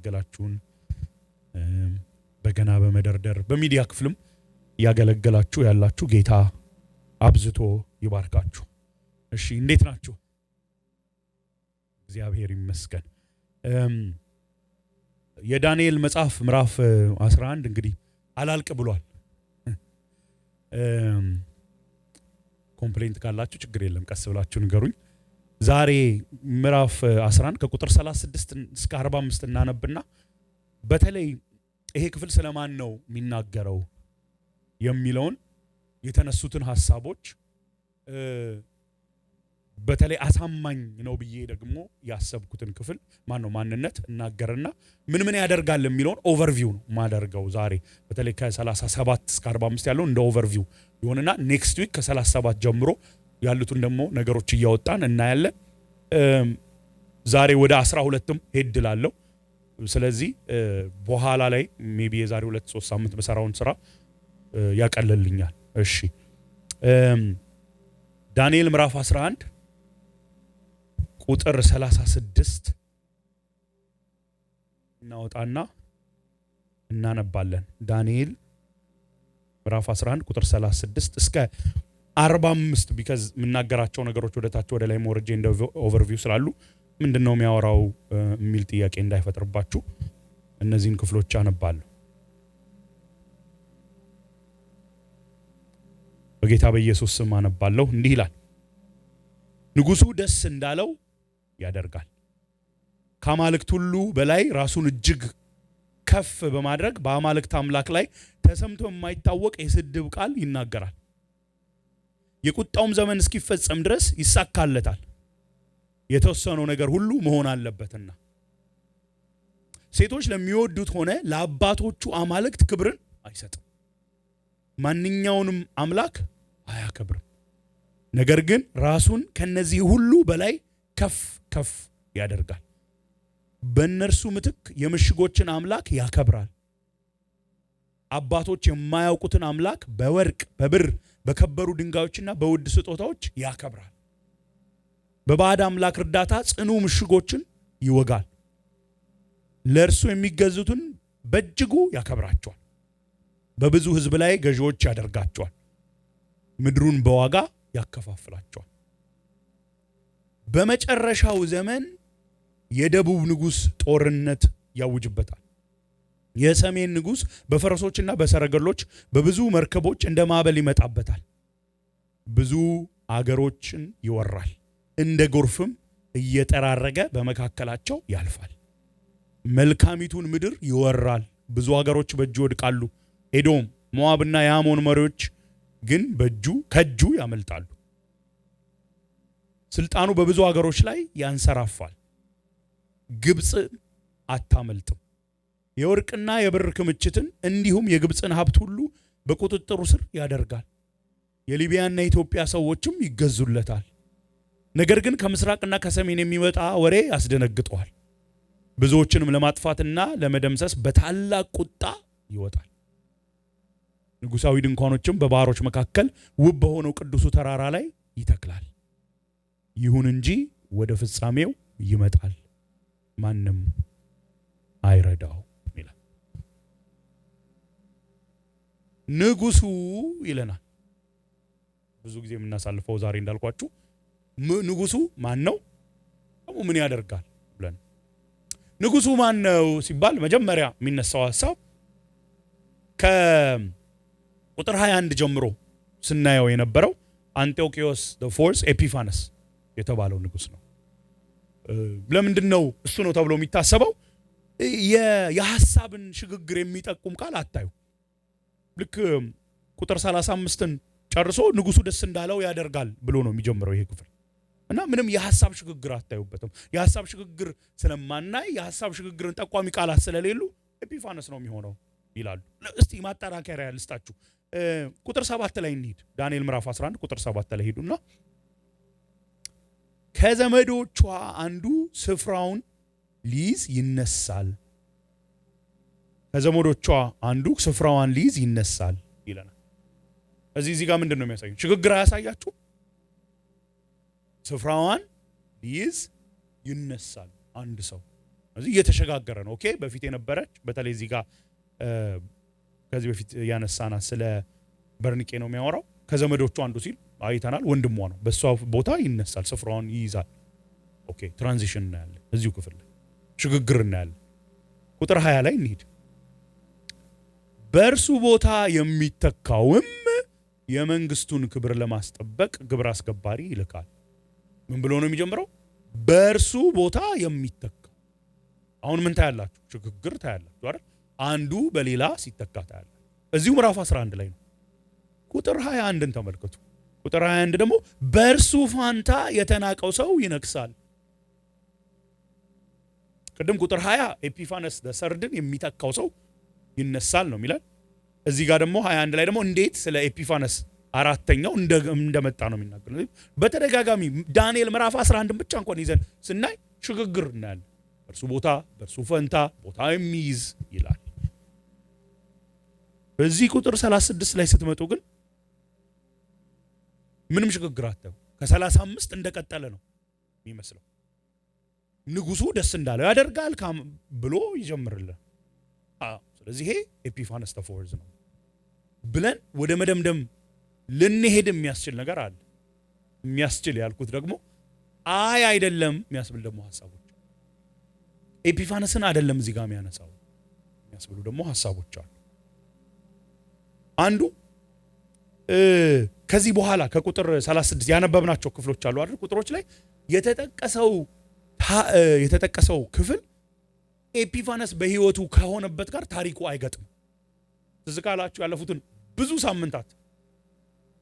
ያገለገላችሁን በገና በመደርደር በሚዲያ ክፍልም ያገለገላችሁ ያላችሁ ጌታ አብዝቶ ይባርካችሁ። እሺ እንዴት ናችሁ? እግዚአብሔር ይመስገን። የዳንኤል መጽሐፍ ምዕራፍ 11 እንግዲህ አላልቅ ብሏል። ኮምፕሌንት ካላችሁ ችግር የለም ቀስ ብላችሁ ንገሩኝ። ዛሬ ምዕራፍ 11 ከቁጥር 36 እስከ 45 እናነብና በተለይ ይሄ ክፍል ስለማን ነው የሚናገረው የሚለውን የተነሱትን ሐሳቦች በተለይ አሳማኝ ነው ብዬ ደግሞ ያሰብኩትን ክፍል ማንነት እናገርና ምን ያደርጋል የሚለውን ኦቨርቪው ነው ማደርገው ዛሬ በተለይ ከ37 እስከ 45 ያለው እንደ ኦቨርቪው ይሆንና ኔክስት ዊክ ከ37 ጀምሮ ያሉትን ደግሞ ነገሮች እያወጣን እናያለን። ዛሬ ወደ 12ም ሄድላለሁ። ስለዚህ በኋላ ላይ ሜቢ የዛሬ 2-3 ሳምንት በሰራውን ስራ ያቀልልኛል። እሺ ዳንኤል ምዕራፍ 11 ቁጥር 36 እናወጣና እናነባለን። ዳንኤል ምዕራፍ 11 ቁጥር 36 እስከ 45 ቢካዝ ምናገራቸው ነገሮች ወደታች ወደ ላይ ሞርጄ እንደ ኦቨርቪው ስላሉ ምንድነው የሚያወራው የሚል ጥያቄ እንዳይፈጥርባችሁ እነዚህን ክፍሎች አነባለሁ። በጌታ በኢየሱስ ስም አነባለሁ። እንዲህ ይላል። ንጉሱ ደስ እንዳለው ያደርጋል። ከአማልክት ሁሉ በላይ ራሱን እጅግ ከፍ በማድረግ በአማልክት አምላክ ላይ ተሰምቶ የማይታወቅ የስድብ ቃል ይናገራል። የቁጣውም ዘመን እስኪፈጸም ድረስ ይሳካለታል። የተወሰነው ነገር ሁሉ መሆን አለበትና ሴቶች ለሚወዱት ሆነ ለአባቶቹ አማልክት ክብርን አይሰጥም። ማንኛውንም አምላክ አያከብርም። ነገር ግን ራሱን ከነዚህ ሁሉ በላይ ከፍ ያደርጋል። በእነርሱ ምትክ የምሽጎችን አምላክ ያከብራል። አባቶች የማያውቁትን አምላክ በወርቅ በብር በከበሩ ድንጋዮችና በውድ ስጦታዎች ያከብራል። በባዕድ አምላክ እርዳታ ጽኑ ምሽጎችን ይወጋል። ለእርሱ የሚገዙትን በእጅጉ ያከብራቸዋል። በብዙ ሕዝብ ላይ ገዢዎች ያደርጋቸዋል። ምድሩን በዋጋ ያከፋፍላቸዋል። በመጨረሻው ዘመን የደቡብ ንጉስ ጦርነት ያውጅበታል። የሰሜን ንጉስ በፈረሶችና በሰረገሎች በብዙ መርከቦች እንደ ማዕበል ይመጣበታል። ብዙ አገሮችን ይወራል። እንደ ጎርፍም እየጠራረገ በመካከላቸው ያልፋል። መልካሚቱን ምድር ይወራል። ብዙ አገሮች በእጁ ይወድቃሉ። ኤዶም፣ ሞዓብና የአሞን መሪዎች ግን ከእጁ ያመልጣሉ። ስልጣኑ በብዙ አገሮች ላይ ያንሰራፋል። ግብጽ አታመልጥም። የወርቅና የብር ክምችትን እንዲሁም የግብጽን ሀብት ሁሉ በቁጥጥሩ ስር ያደርጋል። የሊቢያና የኢትዮጵያ ሰዎችም ይገዙለታል። ነገር ግን ከምስራቅና ከሰሜን የሚመጣ ወሬ ያስደነግጠዋል። ብዙዎችንም ለማጥፋትና ለመደምሰስ በታላቅ ቁጣ ይወጣል። ንጉሳዊ ድንኳኖችም በባህሮች መካከል ውብ በሆነው ቅዱሱ ተራራ ላይ ይተክላል። ይሁን እንጂ ወደ ፍጻሜው ይመጣል፣ ማንም አይረዳው ይላል። ንጉሱ ይለናል። ብዙ ጊዜ የምናሳልፈው ዛሬ እንዳልኳችሁ ንጉሱ ማን ነው? ደግሞ ምን ያደርጋል ብለን ንጉሱ ማን ነው ሲባል መጀመሪያ የሚነሳው ሐሳብ ከቁጥር 21 ጀምሮ ስናየው የነበረው አንጢዮኪዮስ the fourth ኤፒፋነስ የተባለው ንጉስ ነው። ለምንድነው እሱ ነው ተብሎ የሚታሰበው? የሐሳብን ሽግግር የሚጠቁም ቃል አታዩ። ልክ ቁጥር 35ን ጨርሶ ንጉሱ ደስ እንዳለው ያደርጋል ብሎ ነው የሚጀምረው ይሄ ክፍል እና ምንም የሐሳብ ሽግግር አታዩበትም። የሐሳብ ሽግግር ስለማናይ የሐሳብ ሽግግርን ጠቋሚ ቃላት ስለሌሉ ኤፒፋነስ ነው የሚሆነው ይላሉ። እስቲ ማጠራከሪያ ልስጣችሁ። ቁጥር 7 ላይ እንሂድ። ዳንኤል ምዕራፍ 11 ቁጥር 7 ላይ ሄዱና ከዘመዶቿ አንዱ ስፍራውን ሊይዝ ይነሳል። ከዘመዶቿ አንዱ ስፍራዋን ሊይዝ ይነሳል ይለናል። እዚህ ጋር ምንድነው የሚያሳየው? ሽግግር አያሳያችሁ? ስፍራዋን ሊይዝ ይነሳል አንድ ሰው እዚህ እየተሸጋገረ ነው። ኦኬ በፊት የነበረች በተለይ እዚህ ጋር ከዚህ በፊት ያነሳና ስለ በርኒቄ ነው የሚያወራው። ከዘመዶቹ አንዱ ሲል አይተናል፣ ወንድሟ ነው። በሷ ቦታ ይነሳል፣ ስፍራውን ይይዛል። ኦኬ ትራንዚሽን እናያለን እዚሁ ክፍል ላይ ሽግግር እናያለን። ቁጥር 20 ላይ እንሂድ። በእርሱ ቦታ የሚተካውም የመንግስቱን ክብር ለማስጠበቅ ግብር አስገባሪ ይልካል። ምን ብሎ ነው የሚጀምረው? በእርሱ ቦታ የሚተካው። አሁን ምን ታያላችሁ? ሽግግር ታያላችሁ አይደል? አንዱ በሌላ ሲተካ ታያላችሁ። እዚሁ ምዕራፍ 11 ላይ ነው። ቁጥር 21ን ተመልከቱ። ቁጥር 21 ደግሞ በእርሱ ፋንታ የተናቀው ሰው ይነግሳል። ቅድም ቁጥር 20 ኤጲፋነስ ዘሰርድን የሚተካው ሰው ይነሳል ነው የሚላል። እዚህ ጋር ደግሞ 21 ላይ ደግሞ እንዴት ስለ ኤጲፋነስ አራተኛው እንደመጣ ነው የሚናገረው። በተደጋጋሚ ዳንኤል ምዕራፍ 11 ብቻ እንኳን ይዘን ስናይ ሽግግር እናያለን። በእርሱ ቦታ በእርሱ ፈንታ ቦታ የሚይዝ ይላል። በዚህ ቁጥር 36 ላይ ስትመጡ ግን ምንም ሽግግር አተው ከ35 እንደቀጠለ ነው የሚመስለው። ንጉሱ ደስ እንዳለው ያደርጋል ብሎ ይጀምርልን። ስለዚህ ይሄ ኤጲፋነስ ዘፎርዝ ነው ብለን ወደ መደምደም ልንሄድ የሚያስችል ነገር አለ። የሚያስችል ያልኩት ደግሞ አይደለም የሚያስብል ደግሞ ሐሳቦች ኤጲፋነስን አይደለም እዚህ ጋር የሚያነሳው የሚያስብሉ ደግሞ ሐሳቦች አሉ። አንዱ ከዚህ በኋላ ከቁጥር 36 ያነበብናቸው ክፍሎች አሉ አይደል? ቁጥሮች ላይ የተጠቀሰው ክፍል ኤጲፋነስ በህይወቱ ከሆነበት ጋር ታሪኩ አይገጥም። ትዝ ካላችሁ ያለፉትን ብዙ ሳምንታት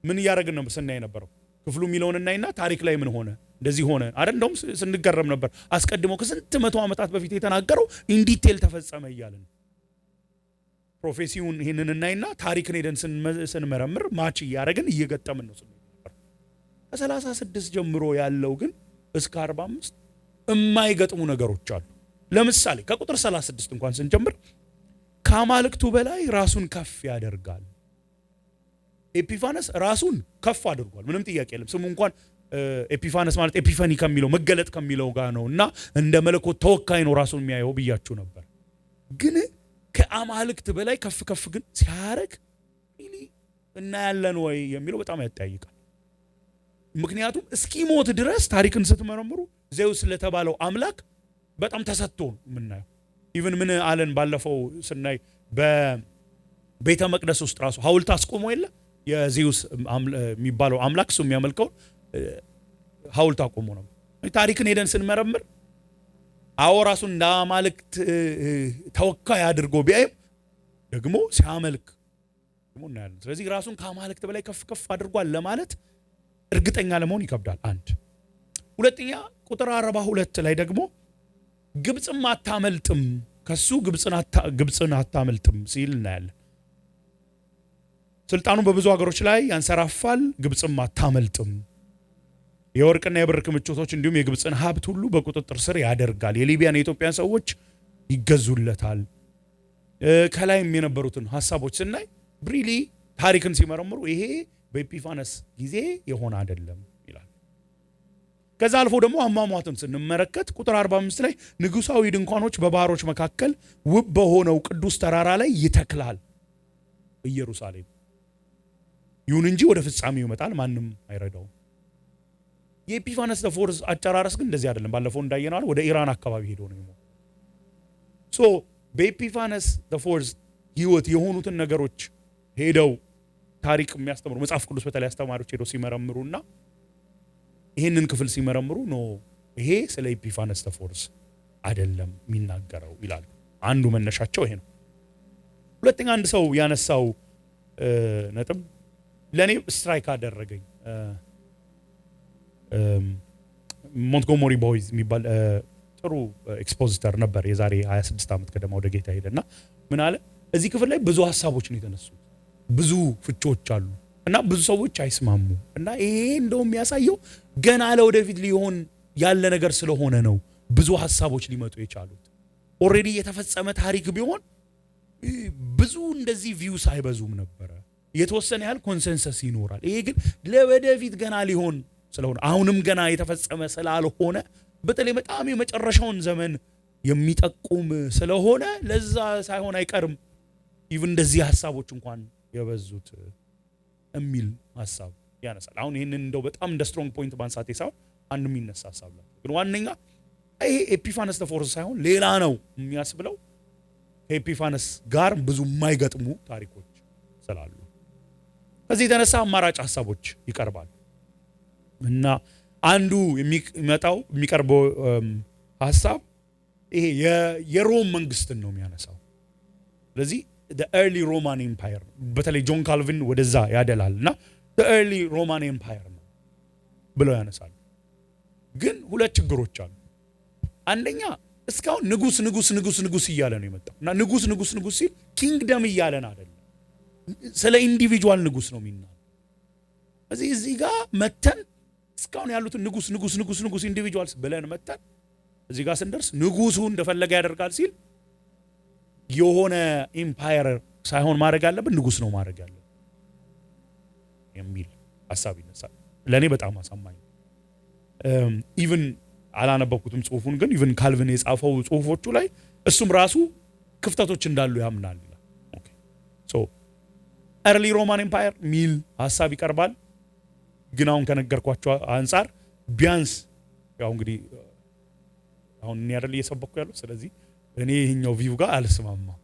ምን እያደረግን ነው ስናይ የነበረው? ክፍሉ የሚለውን እናይና ታሪክ ላይ ምን ሆነ እንደዚህ ሆነ አይደል? እንደውም ስንገረም ነበር። አስቀድሞ ከስንት መቶ ዓመታት በፊት የተናገረው ኢንዲቴል ተፈጸመ እያልን ፕሮፌሲውን ይህንን እናይና ታሪክን ሄደን ስንመረምር ማች እያደረግን እየገጠምን ነው ስናይ ነበር። ከ36 ጀምሮ ያለው ግን እስከ 45 የማይገጥሙ ነገሮች አሉ። ለምሳሌ ከቁጥር 36 እንኳን ስንጀምር ከአማልክቱ በላይ ራሱን ከፍ ያደርጋል። ኤጲፋነስ ራሱን ከፍ አድርጓል፣ ምንም ጥያቄ የለም። ስሙ እንኳን ኤጲፋነስ ማለት ኤፒፋኒ ከሚለው መገለጥ ከሚለው ጋር ነው እና እንደ መለኮት ተወካይ ነው ራሱን የሚያየው ብያችሁ ነበር። ግን ከአማልክት በላይ ከፍ ከፍ ግን ሲያረግ እናያለን ወይ የሚለው በጣም ያጠያይቃል። ምክንያቱም እስኪሞት ድረስ ታሪክን ስትመረምሩ ዜውስ ለተባለው አምላክ በጣም ተሰጥቶ ነው የምናየው። ኢቭን ምን አለን ባለፈው ስናይ በቤተ መቅደስ ውስጥ ራሱ ሐውልት አስቆሞ የለ የዜውስ የሚባለው አምላክ እሱ የሚያመልከው ሐውልት አቆሞ ነው። ታሪክን ሄደን ስንመረምር ራሱን እንደ አማልክት ተወካይ አድርጎ ቢያይም ደግሞ ሲያመልክ ደግሞ እናያለን። ስለዚህ ራሱን ከአማልክት በላይ ከፍ ከፍ አድርጓል ለማለት እርግጠኛ ለመሆን ይከብዳል። አንድ ሁለተኛ ቁጥር 42 ላይ ደግሞ ግብጽም አታመልጥም ከሱ ግብጽን አታመልጥም ሲል እናያለን። ስልጣኑ በብዙ ሀገሮች ላይ ያንሰራፋል፣ ግብጽም አታመልጥም። የወርቅና የብር ክምችቶች እንዲሁም የግብጽን ሀብት ሁሉ በቁጥጥር ስር ያደርጋል። የሊቢያን የኢትዮጵያን ሰዎች ይገዙለታል። ከላይም የነበሩትን ሐሳቦች ስናይ ብሪሊ ታሪክን ሲመረምሩ ይሄ በኤጲፋነስ ጊዜ የሆነ አይደለም ይላል። ከዛ አልፎ ደግሞ አሟሟትን ስንመለከት ቁጥር 45 ላይ ንጉሳዊ ድንኳኖች በባህሮች መካከል ውብ በሆነው ቅዱስ ተራራ ላይ ይተክላል ኢየሩሳሌም። ይሁን እንጂ ወደ ፍጻሜው ይመጣል፣ ማንም አይረዳውም። የኤጲፋነስ ዘፎርዝ አጨራረስ ግን እንደዚህ አይደለም። ባለፈው እንዳየነው ወደ ኢራን አካባቢ ሄዶ ነው የሞተው። ሶ በኤጲፋነስ ዘፎርዝ ህይወት የሆኑትን ነገሮች ሄደው ታሪክ የሚያስተምሩ መጽሐፍ ቅዱስ በተለይ አስተማሪዎች ሄደው ሲመረምሩና ይሄንን ክፍል ሲመረምሩ ነው ይሄ ስለ ኤጲፋነስ ዘፎርዝ አይደለም የሚናገረው ይላሉ። አንዱ መነሻቸው ይሄ ነው። ሁለተኛ አንድ ሰው ያነሳው ነጥብ ለኔ ስትራይክ አደረገኝ። ሞንትጎመሪ ቦይዝ የሚባል ጥሩ ኤክስፖዚተር ነበር የዛሬ 26 ዓመት ገደማ ወደ ጌታ ሄደና ምን አለ፣ እዚህ ክፍል ላይ ብዙ ሐሳቦች ነው የተነሱት፣ ብዙ ፍቾች አሉ እና ብዙ ሰዎች አይስማሙ እና ይሄ እንደውም የሚያሳየው ገና ለወደፊት ሊሆን ያለ ነገር ስለሆነ ነው ብዙ ሐሳቦች ሊመጡ የቻሉት። ኦሬዲ የተፈጸመ ታሪክ ቢሆን ብዙ እንደዚህ ቪውስ አይበዙም ነበረ፣ የተወሰነ ያህል ኮንሰንሰስ ይኖራል። ይሄ ግን ለወደፊት ገና ሊሆን ስለሆነ አሁንም ገና የተፈጸመ ስላልሆነ በተለይ በጣም የመጨረሻውን ዘመን የሚጠቁም ስለሆነ ለዛ ሳይሆን አይቀርም ኢቭን እንደዚህ ሐሳቦች እንኳን የበዙት የሚል ሐሳብ ያነሳል። አሁን ይሄንን እንደው በጣም እንደ ስትሮንግ ፖይንት ማንሳት ሳይሆን አንድ የሚነሳ ሐሳብ ነው። ግን ዋነኛ ይሄ ኤፒፋነስ ዘ4 ሳይሆን ሌላ ነው የሚያስብለው ከኤፒፋነስ ጋር ብዙ የማይገጥሙ ታሪኮች ስላሉ ከዚህ የተነሳ አማራጭ ሐሳቦች ይቀርባሉ እና አንዱ የሚቀርበው ሐሳብ ይሄ የሮም መንግስትን ነው የሚያነሳው። ስለዚህ the early Roman Empire በተለይ ጆን ካልቪን ወደዛ ያደላልና the early Roman Empire ነው ብለው ያነሳሉ። ግን ሁለት ችግሮች አሉ። አንደኛ እስካሁን ንጉስ እያለ ነው የመጣው እና ንጉስ ሲል ኪንግደም እያለን አይደለም፣ ስለ ኢንዲቪጁዋል ንጉስ ነው የሚናገረው። እዚህ ጋር መተን እስካሁን ያሉትን ንጉስ ኢንዲቪጁዋልስ ብለን መተን እዚህ ጋር ስንደርስ ንጉሱ እንደፈለገ ያደርጋል ሲል የሆነ ኢምፓየር ሳይሆን ማድረግ ያለብን ንጉስ ነው ማድረግ ያለብን የሚል ሐሳብ ይነሳል። ለኔ በጣም አሳማኝ ኢቭን አላነበብኩትም ጽሁፉን፣ ግን ኢቭን ካልቪን የጻፈው ጽሁፎቹ ላይ እሱም ራሱ ክፍተቶች እንዳሉ ያምናል። ኦኬ ሶ early Roman Empire ሚል ሐሳብ ይቀርባል። ግን አሁን ከነገርኳቸው አንፃር ቢያንስ ያው እንግዲህ አሁን እኔ አይደል እየሰበኩ ያለው፣ ስለዚህ እኔ ይሄኛው ቪው ጋር አልስማማም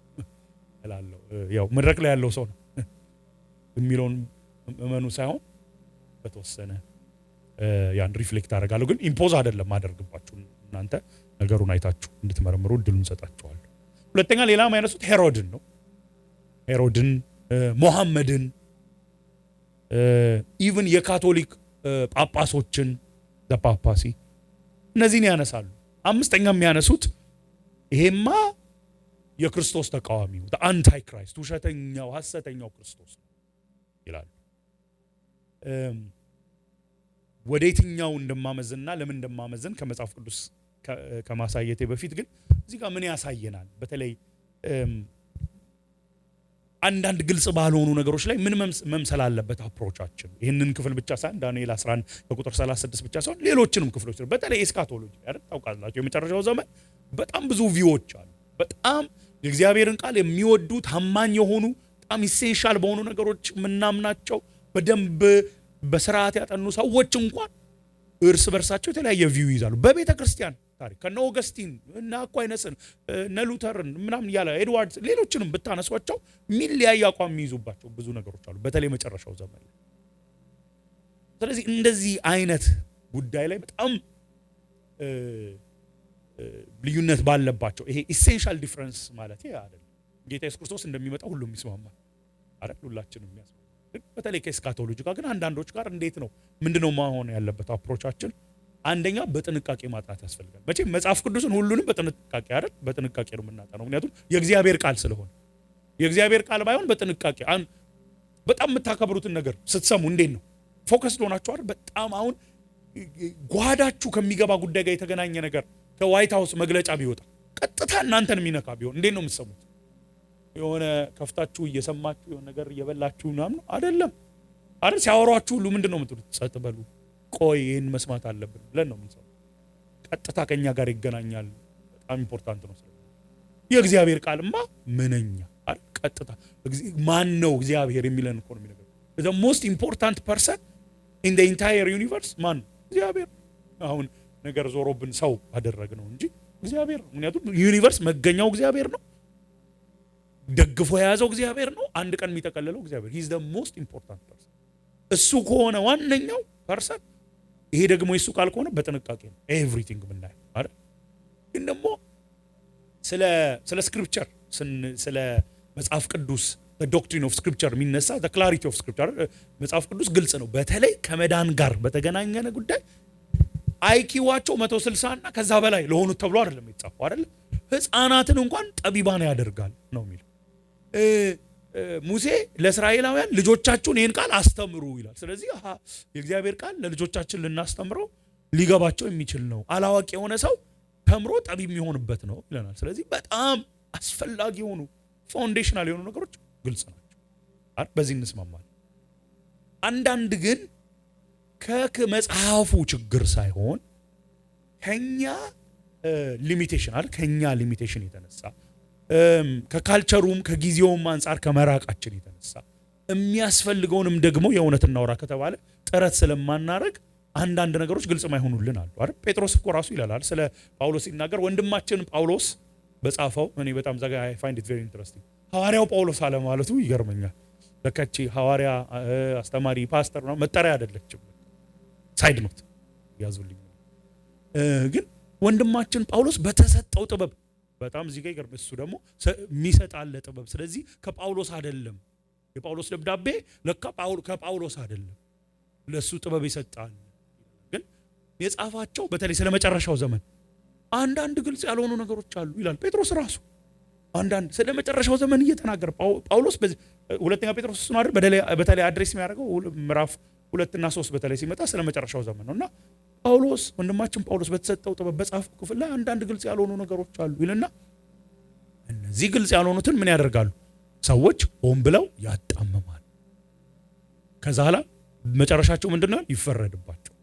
እላለሁ። ያው መድረክ ላይ ያለው ሰው ነው የሚለውን እመኑ ሳይሆን በተወሰነ ያን ሪፍሌክት አደርጋለሁ። ግን ኢምፖዝ አይደለም ማደርግባችሁ፣ እናንተ ነገሩን አይታችሁ እንድትመረምሩ እድሉን ሰጣችኋለሁ። ሁለተኛ ሌላ ማይነሱት ሄሮድን ነው። ሄሮድን፣ ሙሐመድን፣ ኢቭን የካቶሊክ ጳጳሶችን ፓፓሲ እነዚህን ያነሳሉ። አምስተኛ የሚያነሱት ይሄማ የክርስቶስ ተቃዋሚው አንታይ ክራይስት ውሸተኛው ሐሰተኛው ክርስቶስ ይላሉ። ወደ የትኛው እንደማመዝንና ለምን እንደማመዝን ከመጽሐፍ ቅዱስ ከማሳየቴ በፊት ግን እዚህ ጋር ምን ያሳየናል? በተለይ አንዳንድ ግልጽ ባልሆኑ ነገሮች ላይ ምን መምሰል አለበት አፕሮቻችን? ይህንን ክፍል ብቻ ሳይሆን ዳንኤል 11 ከቁጥር 36 ብቻ ሳይሆን ሌሎችንም ክፍሎች በተለይ ኤስካቶሎጂ አይደል ታውቃላችሁ፣ የመጨረሻው ዘመን በጣም ብዙ ቪዎች አሉ። በጣም የእግዚአብሔርን ቃል የሚወዱ ታማኝ የሆኑ በጣም ኢሴንሻል በሆኑ ነገሮች ምናምናቸው በደንብ በስርዓት ያጠኑ ሰዎች እንኳን እርስ በርሳቸው የተለያየ ቪው ይዛሉ። በቤተ ክርስቲያን ታሪክ ከነ ኦገስቲን እና አኳይነስን እነ ሉተርን ምናምን ያለ ኤድዋርድ ሌሎችንም ብታነሷቸው ሚሊያይ አቋም የሚይዙባቸው ብዙ ነገሮች አሉ፣ በተለይ መጨረሻው ዘመን። ስለዚህ እንደዚህ አይነት ጉዳይ ላይ በጣም ልዩነት ባለባቸው ይሄ ኢሴንሻል ዲፈረንስ ማለት ይሄ አይደለም። ጌታ ኢየሱስ ክርስቶስ እንደሚመጣ ሁሉም ይስማማል አይደል? ሁላችንም የሚያስማማ በተለይ ከኤስካቶሎጂ ጋር ግን አንዳንዶች ጋር እንዴት ነው ምንድነው መሆን ያለበት አፕሮቻችን? አንደኛ በጥንቃቄ ማጥናት ያስፈልጋል። መቼም መጽሐፍ ቅዱስን ሁሉንም በጥንቃቄ አይደል? በጥንቃቄ ነው የምናጠናው፣ ምክንያቱም የእግዚአብሔር ቃል ስለሆነ። የእግዚአብሔር ቃል ባይሆን በጥንቃቄ በጣም የምታከብሩትን ነገር ስትሰሙ እንዴት ነው ፎከስ ሆናችሁ አይደል? በጣም አሁን ጓዳችሁ ከሚገባ ጉዳይ ጋር የተገናኘ ነገር ከዋይት ሃውስ መግለጫ ቢወጣ ቀጥታ እናንተን የሚነካ ቢሆን እንዴት ነው የምትሰሙት? የሆነ ከፍታችሁ እየሰማችሁ የሆነ ነገር እየበላችሁ ምናምን አይደለም አይደል? ሲያወሯችሁ ሁሉ ምንድነው የምትሉት? ጸጥ በሉ፣ ቆይ ይሄን መስማት አለብን ብለን ነው የምንሰማው። ቀጥታ ከኛ ጋር ይገናኛል። በጣም ኢምፖርታንት ነው። የእግዚአብሔር ቃልማ ምንኛ አይደል? ቀጥታ ማን ነው እግዚአብሔር የሚለን እኮ ነው የሚነገረው። the most important person in the entire universe ማን ነው? እግዚአብሔር። አሁን ነገር ዞሮብን ሰው አደረግነው እንጂ እግዚአብሔር ነው። ምክንያቱም ዩኒቨርስ መገኛው እግዚአብሔር ነው። ደግፎ የያዘው እግዚአብሔር ነው። አንድ ቀን የሚጠቀልለው እግዚአብሔር። he is the most important person። እሱ ከሆነ ዋነኛው ፐርሰን፣ ይሄ ደግሞ የሱ ቃል ከሆነ በጥንቃቄ ነው ኤቭሪቲንግ ምናየው አይደል? ግን ደግሞ ስለ ስክሪፕቸር ስለ መጽሐፍ ቅዱስ ዶክትሪን ኦፍ ስክሪፕቸር የሚነሳ ክላሪቲ ኦፍ ስክሪፕቸር መጽሐፍ ቅዱስ ግልጽ ነው። በተለይ ከመዳን ጋር በተገናኘነ ጉዳይ አይኪዋቸው 160 እና ከዛ በላይ ለሆኑት ተብሎ አይደለም የተጻፈው አይደል? ህፃናትን እንኳን ጠቢባን ያደርጋል ነው የሚለው። ሙሴ ለእስራኤላውያን ልጆቻችሁን ይህን ቃል አስተምሩ ይላል። ስለዚህ የእግዚአብሔር ቃል ለልጆቻችን ልናስተምረው ሊገባቸው የሚችል ነው። አላዋቂ የሆነ ሰው ተምሮ ጠቢብ የሚሆንበት ነው ይለናል። ስለዚህ በጣም አስፈላጊ የሆኑ ፋውንዴሽናል የሆኑ ነገሮች ግልጽ ናቸው። በዚህ እንስማማለን። አንዳንድ ግን ከመጽሐፉ ችግር ሳይሆን ከኛ ሊሚቴሽን አይደል ከኛ ሊሚቴሽን የተነሳ ከካልቸሩም ከጊዜውም አንፃር ከመራቃችን የተነሳ የሚያስፈልገውንም ደግሞ የእውነት እናውራ ከተባለ ጥረት ስለማናረግ አንዳንድ ነገሮች ግልጽ ማይሆኑልን አሉ አይደል። ጴጥሮስ እኮ ራሱ ይላል ስለ ጳውሎስ ሲናገር ወንድማችን ጳውሎስ በጻፈው እኔ በጣም ዘጋ አይ ፋይንድ ኢት ቬሪ ኢንትረስቲንግ ሐዋርያው ጳውሎስ አለ ማለቱ ይገርመኛል። ለከቺ ሐዋርያ አስተማሪ ፓስተር ነው መጠሪያ አይደለችም። ሳይድ ኖት ያዙልኝ። ግን ወንድማችን ጳውሎስ በተሰጠው ጥበብ በጣም እዚህ ጋር ይገርም እሱ ደግሞ የሚሰጣለ ጥበብ ስለዚህ ከጳውሎስ አይደለም የጳውሎስ ደብዳቤ ለካ ከጳውሎስ አይደለም ለሱ ጥበብ ይሰጣል። ግን የጻፋቸው በተለይ ስለ መጨረሻው ዘመን አንዳንድ ግልጽ ያልሆኑ ነገሮች አሉ ይላል ጴጥሮስ ራሱ። አንዳንድ ስለ መጨረሻው ዘመን እየተናገረ ጳውሎስ ሁለተኛ ጴጥሮስ ነው አይደል በተለይ አድሬስ የሚያደርገው ምዕራፍ 2 እና 3 በተለይ ሲመጣ ስለ መጨረሻው ዘመን ነውና ጳውሎስ ወንድማችን ጳውሎስ በተሰጠው ጥበብ በጻፈው ክፍል ላይ አንዳንድ ግልጽ ያልሆኑ ነገሮች አሉ ይልና እነዚህ ግልጽ ያልሆኑትን ምን ያደርጋሉ ሰዎች ሆን ብለው ያጣመማሉ። ከዛ ኋላ መጨረሻቸው ምንድነው ይፈረድባቸው።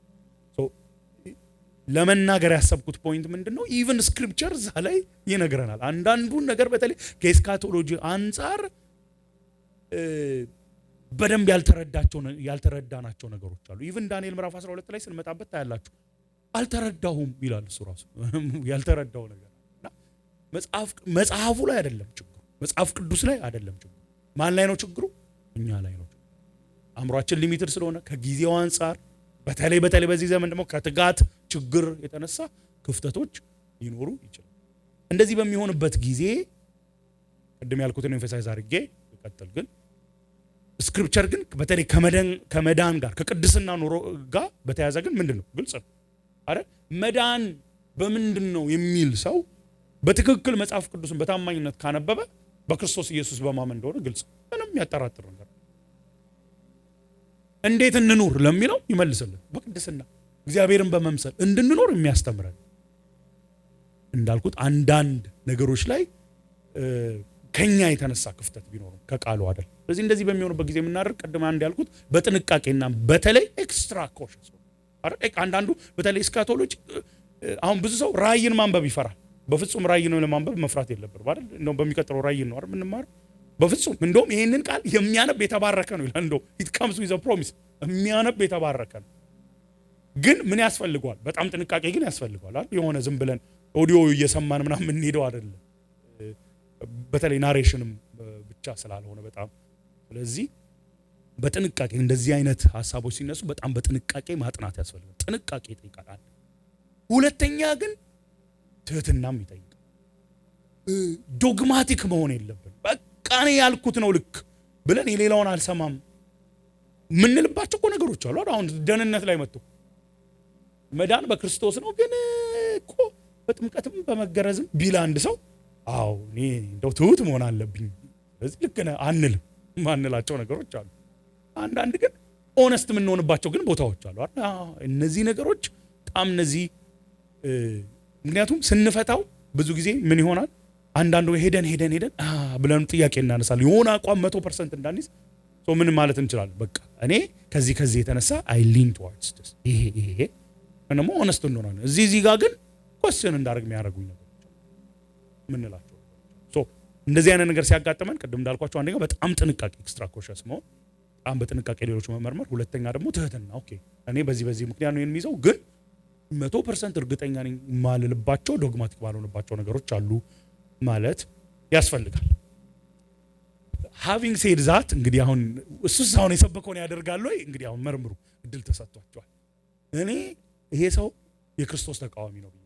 ለመናገር ያሰብኩት ፖይንት ምንድነው ኢቭን ስክሪፕቸር እዛ ላይ ይነግረናል። አንዳንዱን ነገር በተለይ ከኤስካቶሎጂ አንፃር በደንብ ያልተረዳናቸው ነገሮች አሉ። ኢቭን ዳንኤል ምዕራፍ 12 ላይ ስንመጣበት ታያላችሁ አልተረዳሁም ይላል እሱ ራሱ ያልተረዳው ነገር እና መጽሐፉ ላይ አይደለም ችግሩ መጽሐፍ ቅዱስ ላይ አይደለም ችግሩ ማን ላይ ነው ችግሩ እኛ ላይ ነው። አእምሯችን ሊሚትድ ስለሆነ ከጊዜው አንፃር በተለይ በዚህ ዘመን ደግሞ ከትጋት ችግር የተነሳ ክፍተቶች ሊኖሩ ይችላል። እንደዚህ በሚሆንበት ጊዜ ቅድም ያልኩትን ኤምፋሳይዝ አድርጌ ይቀጥል ግን ስክሪፕቸር ግን በተለይ ከመዳን ጋር ከቅድስና ኑሮ ጋር በተያያዘ ግን ምንድነው ግልጽ ነው አይደል። መዳን በምንድነው የሚል ሰው በትክክል መጽሐፍ ቅዱስን በታማኝነት ካነበበ በክርስቶስ ኢየሱስ በማመን እንደሆነ ግልጽ ምንም ያጠራጥር ነገር እንዴት እንኑር ለሚለው ይመልስልን በቅድስና እግዚአብሔርን በመምሰል እንድንኖር የሚያስተምረን እንዳልኩት አንዳንድ ነገሮች ላይ ከኛ የተነሳ ክፍተት ቢኖርም ከቃሉ አይደል። ስለዚህ እንደዚህ በሚሆንበት ጊዜ የምናደርግ ቀደም አንድ ያልኩት በጥንቃቄና በተለይ ኤክስትራ ኮሽስ አይደል። አንዳንዱ በተለይ እስካቶሎጂ አሁን ብዙ ሰው ራእይን ማንበብ ይፈራል። በፍጹም ራእይን ለማንበብ መፍራት የለብንም አይደል። እንደው በሚቀጥለው ራእይን ነው አይደል የምንማረው በፍጹም እንደውም ይሄንን ቃል የሚያነብ የተባረከ ነው ይላል። እንደው it comes with a promise የሚያነብ የተባረከ ነው። ግን ምን ያስፈልገዋል በጣም ጥንቃቄ ግን ያስፈልገዋል አይደል። የሆነ ዝም ብለን ኦዲዮ እየሰማን ምናምን የምንሄደው አይደለም በተለይ ናሬሽንም ብቻ ስላልሆነ በጣም ስለዚህ በጥንቃቄ እንደዚህ አይነት ሐሳቦች ሲነሱ በጣም በጥንቃቄ ማጥናት ያስፈልጋል። ጥንቃቄ ይጠይቃል። ሁለተኛ ግን ትህትናም ይጠይቃል። ዶግማቲክ መሆን የለብን በቃ እኔ ያልኩት ነው ልክ ብለን የሌላውን አልሰማም ምንልባቸው ነገሮች አሉ። አሁን ደህንነት ላይ መጥቶ መዳን በክርስቶስ ነው ግን እኮ በጥምቀትም በመገረዝም ቢል አንድ ሰው አው እኔ እንደው ትሁት መሆን አለብኝ ስለዚህ ልክ ነህ አንልም ማንላቸው ነገሮች አሉ። አንዳንድ ግን ኦነስት የምንሆንባቸው ግን ቦታዎች አሉ አይደል። እነዚህ ነገሮች በጣም እነዚህ ምክንያቱም ስንፈታው ብዙ ጊዜ ምን ይሆናል አንዳንዱ ሄደን ብለን ጥያቄ እናነሳለን የሆነ አቋም 100% እንዳንይዝ ምን ማለት እንችላለን በቃ እኔ ከዚህ የተነሳ አይ ሊን ቱዋርድስ ዲስ ይሄ እነሞ ኦነስት እንሆናለን። እዚህ ጋር ግን ኮስችን እንዳደርግ የሚያደርጉኝ ነገሮች ምንላቸው እንደዚህ አይነት ነገር ሲያጋጥመን ቅድም እንዳልኳቸው አንደኛ በጣም ጥንቃቄ ኤክስትራ ኮሸስ መሆን በጣም በጥንቃቄ ሌሎች መመርመር፣ ሁለተኛ ደግሞ ትህትና ኦኬ እኔ በዚህ ምክንያት ነው የሚይዘው ግን 100% እርግጠኛ ነኝ ማልልባቸው ዶግማቲክ ባልሆነባቸው ነገሮች አሉ ማለት ያስፈልጋል። having said that እንግዲህ አሁን እሱስ አሁን የሰበከውን ያደርጋል ወይ እንግዲህ አሁን መርምሩ እድል ተሰጥቷቸዋል። እኔ ይሄ ሰው የክርስቶስ ተቃዋሚ ነው ብዬ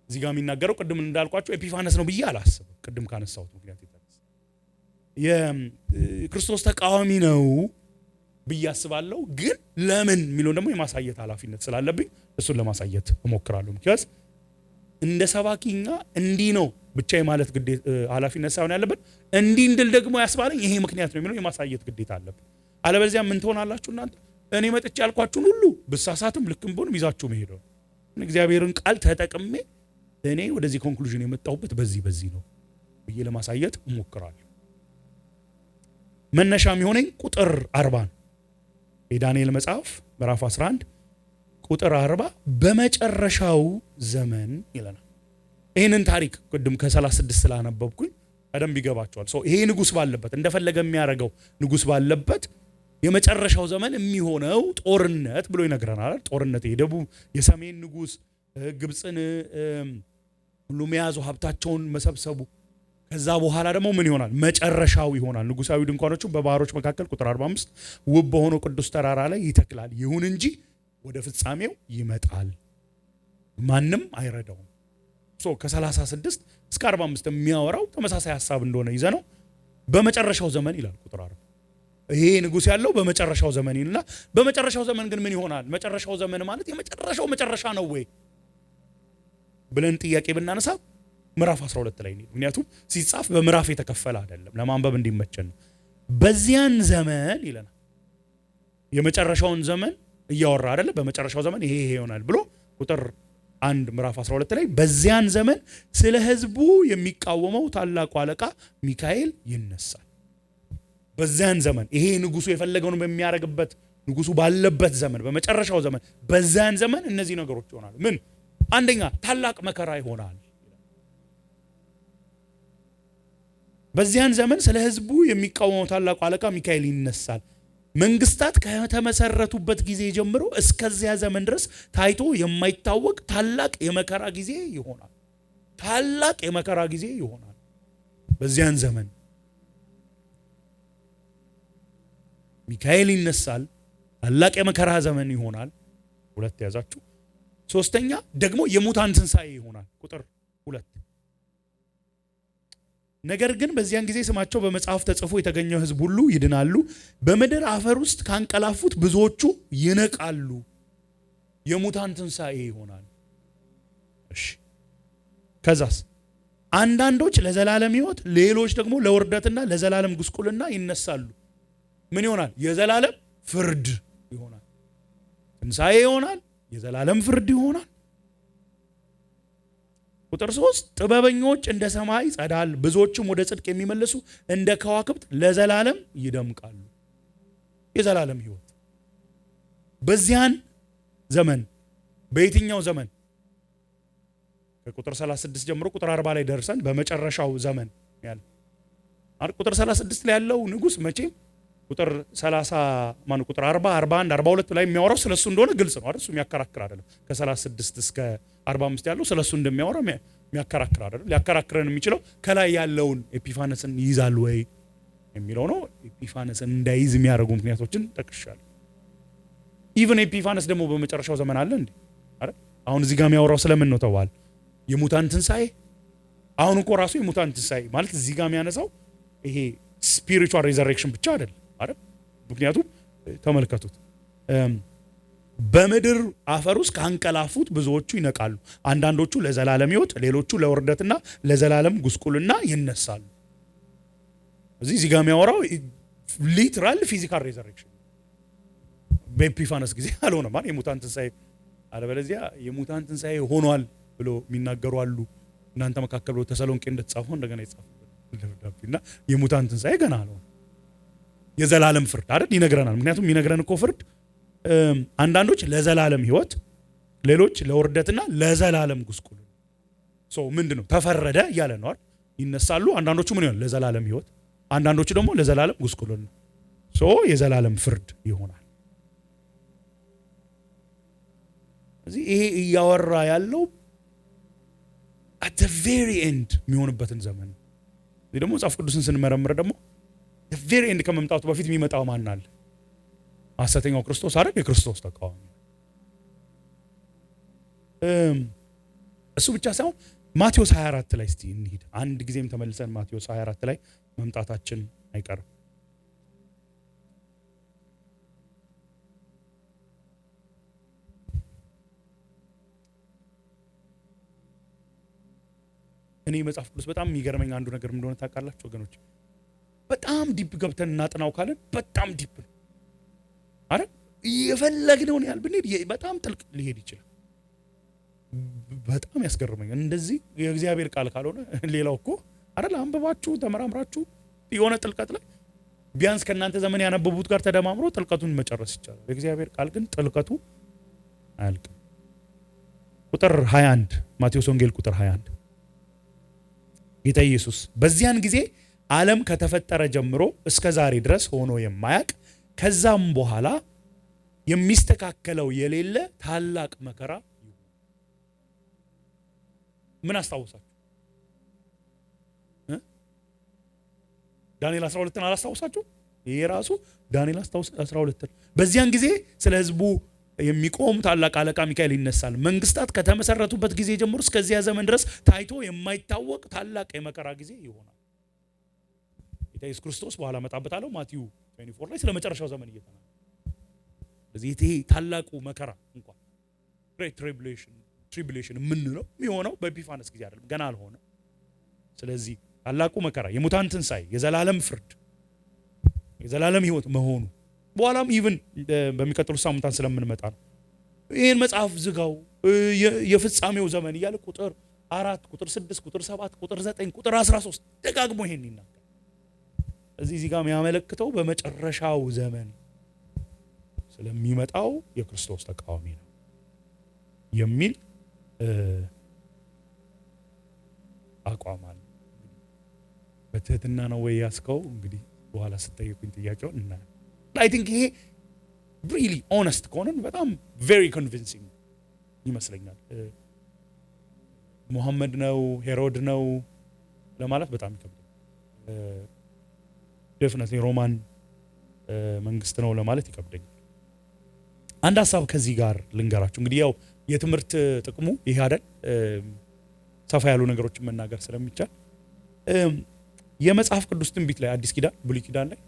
እዚህ ጋር የሚናገረው ቅድም እንዳልኳቸው ኤፒፋነስ ነው ብዬ አላስብም። ቅድም ካነሳሁት ምክንያት የተነሳ የክርስቶስ ተቃዋሚ ነው ብዬ አስባለሁ። ግን ለምን የሚለው ደግሞ የማሳየት ኃላፊነት ስላለብኝ እሱን ለማሳየት እሞክራለሁ። ምክንያት እንደ ሰባኪኛ እንዲህ ነው ብቻ የማለት ግዴታ ኃላፊነት ሳይሆን ያለበት እንዲህ እንድል ደግሞ ያስባለኝ ይሄ ምክንያት ነው የሚለው የማሳየት ግዴታ አለብን። አለበለዚያ ምን ትሆናላችሁ እናንተ እኔ መጥቼ ያልኳችሁን ሁሉ ብሳሳትም ልክም ብሆን ይዛችሁ መሄድ ነው። እግዚአብሔርን ቃል ተጠቅሜ እኔ ወደዚህ ኮንክሉዥን የመጣሁበት በዚህ ነው ብዬ ለማሳየት እሞክራለሁ። መነሻ የሚሆነኝ ቁጥር 40 የዳንኤል መጽሐፍ ምዕራፍ 11 ቁጥር 40 በመጨረሻው ዘመን ይለናል። ይህንን ታሪክ ቅድም ከ36 ስላነበብኩኝ በደንብ ይገባቸዋል። ይሄ ንጉስ ባለበት እንደፈለገ የሚያደርገው ንጉስ ባለበት የመጨረሻው ዘመን የሚሆነው ጦርነት ብሎ ይነግረናል። ጦርነት የደቡብ የሰሜን ንጉስ ግብፅን ሁሉም የያዙ ሀብታቸውን መሰብሰቡ፣ ከዛ በኋላ ደግሞ ምን ይሆናል? መጨረሻው ይሆናል። ንጉሳዊ ድንኳኖቹ በባህሮች መካከል ቁጥር 45 ውብ በሆነው ቅዱስ ተራራ ላይ ይተክላል። ይሁን እንጂ ወደ ፍጻሜው ይመጣል፣ ማንም አይረዳውም። ከ36 እስከ 45 የሚያወራው ተመሳሳይ ሐሳብ እንደሆነ ይዘ ነው። በመጨረሻው ዘመን ይላል ቁጥር 40። ይሄ ንጉስ ያለው በመጨረሻው ዘመን ይልና በመጨረሻው ዘመን ግን ምን ይሆናል? መጨረሻው ዘመን ማለት የመጨረሻው መጨረሻ ነው ወይ ብለን ጥያቄ ብናነሳ ምዕራፍ 12 ላይ ነው። ምክንያቱም ሲጻፍ በምዕራፍ የተከፈለ አይደለም፣ ለማንበብ እንዲመቸን ነው። በዚያን ዘመን ይለናል። የመጨረሻውን ዘመን እያወራ አይደለ? በመጨረሻው ዘመን ይሄ ይሆናል ብሎ ቁጥር 1 ምዕራፍ 12 ላይ በዚያን ዘመን ስለ ሕዝቡ የሚቃወመው ታላቁ አለቃ ሚካኤል ይነሳል። በዚያን ዘመን ይሄ ንጉሱ የፈለገውን በሚያደርግበት ንጉሱ ባለበት ዘመን በመጨረሻው ዘመን በዚያን ዘመን እነዚህ ነገሮች ይሆናሉ። ምን? አንደኛ ታላቅ መከራ ይሆናል። በዚያን ዘመን ስለ ሕዝቡ የሚቃወመው ታላቁ አለቃ ሚካኤል ይነሳል። መንግስታት ከተመሰረቱበት ጊዜ ጀምሮ እስከዚያ ዘመን ድረስ ታይቶ የማይታወቅ ታላቅ የመከራ ጊዜ ይሆናል። ታላቅ የመከራ ጊዜ ይሆናል በዚያን ዘመን ሚካኤል ይነሳል። ታላቅ የመከራ ዘመን ይሆናል። ሁለት ያዛችሁ። ሶስተኛ ደግሞ የሙታን ትንሣኤ ይሆናል። ቁጥር 2 ነገር ግን በዚያን ጊዜ ስማቸው በመጽሐፍ ተጽፎ የተገኘው ሕዝብ ሁሉ ይድናሉ። በምድር አፈር ውስጥ ካንቀላፉት ብዙዎቹ ይነቃሉ። የሙታን ትንሣኤ ይሆናል። እሺ፣ ከዛስ አንዳንዶች ለዘላለም ሕይወት፣ ሌሎች ደግሞ ለውርደትና ለዘላለም ጉስቁልና ይነሳሉ። ምን ይሆናል? የዘላለም ፍርድ ይሆናል። ትንሣኤ ይሆናል። የዘላለም ፍርድ ይሆናል። ቁጥር 3 ጥበበኞች እንደ ሰማይ ጸዳል፣ ብዙዎችም ወደ ጽድቅ የሚመለሱ እንደ ከዋክብት ለዘላለም ይደምቃሉ። የዘላለም ሕይወት በዚያን ዘመን። በየትኛው ዘመን? ከቁጥር 36 ጀምሮ ቁጥር 40 ላይ ደርሰን በመጨረሻው ዘመን ያለ ቁጥር 36 ላይ ያለው ንጉስ መቼም ቁጥር 30 ማን ቁጥር 40 41 42 ላይ የሚያወራው ስለሱ እንደሆነ ግልጽ ነው አይደል? እሱ የሚያከራክር አይደለም። ከ36 እስከ 45 ያለው ስለሱ እንደሚያወራ የሚያከራክር አይደለም። ሊያከራክረን የሚችለው ከላይ ያለውን ኤፒፋነስን ይይዛል ወይ የሚለው ነው። ኤፒፋነስን እንዳይዝ የሚያደርጉ ምክንያቶችን ጠቅሻለሁ። ኢቭን ኤፒፋነስ ደግሞ በመጨረሻው ዘመን አለ እንዴ አይደል? አሁን እዚህ ጋር የሚያወራው ስለምን ነው ተባለ? የሙታን ትንሣኤ። አሁን እኮ ራሱ የሙታን ትንሣኤ ማለት እዚህ ጋር የሚያነሳው ይሄ ስፒሪቹዋል ሪዘሬክሽን ብቻ አይደለም አይደል? ምክንያቱም ተመልከቱት፣ በምድር አፈር ውስጥ ካንቀላፉት ብዙዎቹ ይነቃሉ። አንዳንዶቹ ለዘላለም ሕይወት፣ ሌሎቹ ለውርደትና ለዘላለም ጉስቁልና ይነሳሉ። እዚህ ጋር የሚያወራው ሊትራል ፊዚካል ሪዘሬክሽን በኤፒፋነስ ጊዜ አልሆነም ማለት የሙታን ትንሣኤ አለበለዚያ የሙታን ትንሣኤ ሆኗል ብሎ የሚናገሩ አሉ። እናንተ መካከል ብሎ ተሰሎንቄ እንደተጻፈው እንደገና ይጻፋል እና የሙታን ትንሣኤ ገና አልሆነም። የዘላለም ፍርድ አይደል ይነግረናል። ምክንያቱም የሚነግረን እኮ ፍርድ አንዳንዶች ለዘላለም ሕይወት፣ ሌሎች ለውርደትና ለዘላለም ጉስቁል ምንድን ነው ተፈረደ እያለ ነው አይደል? ይነሳሉ። አንዳንዶቹ ምን ይሆናል? ለዘላለም ሕይወት፣ አንዳንዶቹ ደግሞ ለዘላለም ጉስቁል የዘላለም ፍርድ ይሆናል። እዚህ ይሄ እያወራ ያለው at the very end የሚሆንበትን ዘመን ነው። እዚህ ደግሞ መጽሐፍ ቅዱስን ስንመረምር ደግሞ the very end ከመምጣቱ በፊት የሚመጣው ማን አለ? ሐሰተኛው ክርስቶስ አይደል? የክርስቶስ ተቃዋሚ። እሱ ብቻ ሳይሆን ማቴዎስ 24 ላይ እስቲ እንሂድ። አንድ ጊዜም ተመልሰን ማቴዎስ 24 ላይ መምጣታችን አይቀርም። እኔ መጽሐፍ ቅዱስ በጣም የሚገርመኝ አንዱ ነገር እንደሆነ ታውቃላችሁ ወገኖች፣ በጣም ዲፕ ገብተን እናጥናው ካለን በጣም ዲፕ ነው አይደል? የፈለግነውን ያህል ብንሄድ በጣም ጥልቅ ሊሄድ ይችላል። በጣም ያስገርመኝ እንደዚህ የእግዚአብሔር ቃል ካልሆነ ሌላው እኮ አይደል? አንብባችሁ ተመራምራችሁ የሆነ ጥልቀት ላይ ቢያንስ ከእናንተ ዘመን ያነበቡት ጋር ተደማምሮ ጥልቀቱን መጨረስ ይቻላል። የእግዚአብሔር ቃል ግን ጥልቀቱ አያልቅም። ቁጥር 21 ማቴዎስ ወንጌል ቁጥር 21 ጌታ ኢየሱስ በዚያን ጊዜ ዓለም ከተፈጠረ ጀምሮ እስከ ዛሬ ድረስ ሆኖ የማያውቅ ከዛም በኋላ የሚስተካከለው የሌለ ታላቅ መከራ ይሁን። ምን አስታውሳችሁ? ዳንኤል 12ን አላስታውሳችሁ? ይሄ ራሱ ዳንኤል 12 በዚያን ጊዜ ስለ ሕዝቡ የሚቆም ታላቅ አለቃ ሚካኤል ይነሳል። መንግስታት ከተመሰረቱበት ጊዜ ጀምሮ እስከዚያ ዘመን ድረስ ታይቶ የማይታወቅ ታላቅ የመከራ ጊዜ ይሆናል። ጌታ ኢየሱስ ክርስቶስ በኋላ መጣበታለሁ ማቴዎ 24 ላይ ስለ መጨረሻው ዘመን እየተናገረ ስለዚህ ይሄ ታላቁ መከራ እንኳን ግሬት ትሪቡሌሽን የምንለው የሚሆነው በኤጲፋንስ ጊዜ አይደለም፣ ገና አልሆነ። ስለዚህ ታላቁ መከራ የሙታን ትንሣኤ፣ የዘላለም ፍርድ፣ የዘላለም ህይወት መሆኑ በኋላም ኢቭን በሚቀጥሉ ሳምንታት ስለምንመጣ ነው። ይሄን መጽሐፍ ዝጋው የፍጻሜው ዘመን እያለ ቁጥር 4 ቁጥር 6 ቁጥር 7 ቁጥር 9 ቁጥር 13 ደጋግሞ ይሄን ይናገራል። እዚህ ጋር የሚያመለክተው በመጨረሻው ዘመን ስለሚመጣው የክርስቶስ ተቃዋሚ ነው የሚል አቋም አለ። በትህትና ነው ወይ ያስከው? እንግዲህ በኋላ ስጠይቁኝ ጥያቄውን እና I think ይሄ really honest ከሆነን በጣም very convincing ይመስለኛል። ሙሐመድ ነው ሄሮድ ነው ለማለት በጣም ይከብዳል። definitely ሮማን መንግስት ነው ለማለት ይከብደኛል። አንድ ሐሳብ ከዚህ ጋር ልንገራችሁ። እንግዲህ ያው የትምህርት ጥቅሙ ይሄ አይደል፣ ሰፋ ያሉ ነገሮችን መናገር ስለሚቻል የመጽሐፍ ቅዱስ ትንቢት ላይ አዲስ ኪዳን ብሉይ ኪዳን ላይ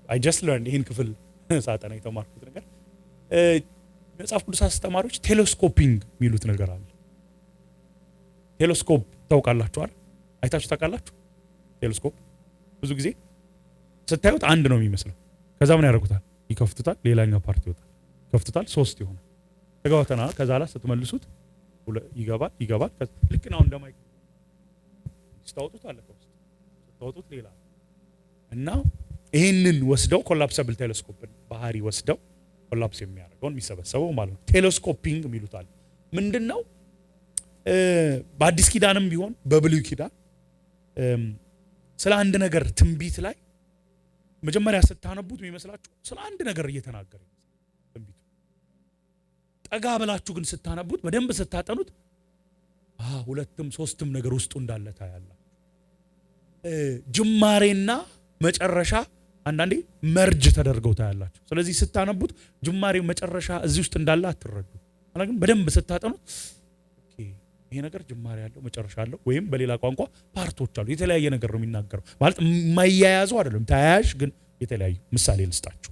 I just learned ይሄን ክፍል ሳጠና የተማርኩት ነገር መጽሐፍ ቅዱስ አስተማሪዎች ቴሌስኮፒንግ የሚሉት ነገር አለ። ቴሌስኮፕ ታውቃላችሁ አይደል? አይታችሁ ታውቃላችሁ? ቴሌስኮፕ ብዙ ጊዜ ስታዩት አንድ ነው የሚመስለው። ከዛ ምን ያደርጉታል? ይከፍቱታል፣ ሌላኛው ፓርት ይወጣል። ይከፍቱታል፣ 3 ይሆናል። ተጋውተና ከዛ ላይ ስትመልሱት ይገባል። ልክ ነው እንደማይክ ስታወጡት አለ ከውስጥ ስታወጡት ሌላ እና ይሄንን ወስደው ኮላፕሰብል ቴሌስኮፕን ባህሪ ወስደው ኮላፕስ የሚያደርገውን የሚሰበሰበው ማለት ነው። ቴሌስኮፒንግ የሚሉታል ምንድነው? በአዲስ ኪዳንም ቢሆን በብሉይ ኪዳን ስለ አንድ ነገር ትንቢት ላይ መጀመሪያ ስታነቡት የሚመስላችሁ ስለ አንድ ነገር እየተናገረ ትንቢቱ፣ ጠጋ ብላችሁ ግን ስታነቡት በደንብ ስታጠኑት 2ም 3ም ነገር ውስጡ እንዳለ ታያላችሁ። ጅማሬና መጨረሻ አንዳንዴ መርጅ ተደርገው ታያላችሁ። ስለዚህ ስታነቡት ጅማሬው መጨረሻ እዚህ ውስጥ እንዳለ አትረዱ። ግን በደንብ ስታጠኑት ይሄ ነገር ጅማሬ ያለው መጨረሻ አለው፣ ወይም በሌላ ቋንቋ ፓርቶች አሉ። የተለያየ ነገር ነው የሚናገረው ማለት የማያያዙ አይደለም፣ ተያያዥ ግን የተለያዩ። ምሳሌ ልስጣችሁ።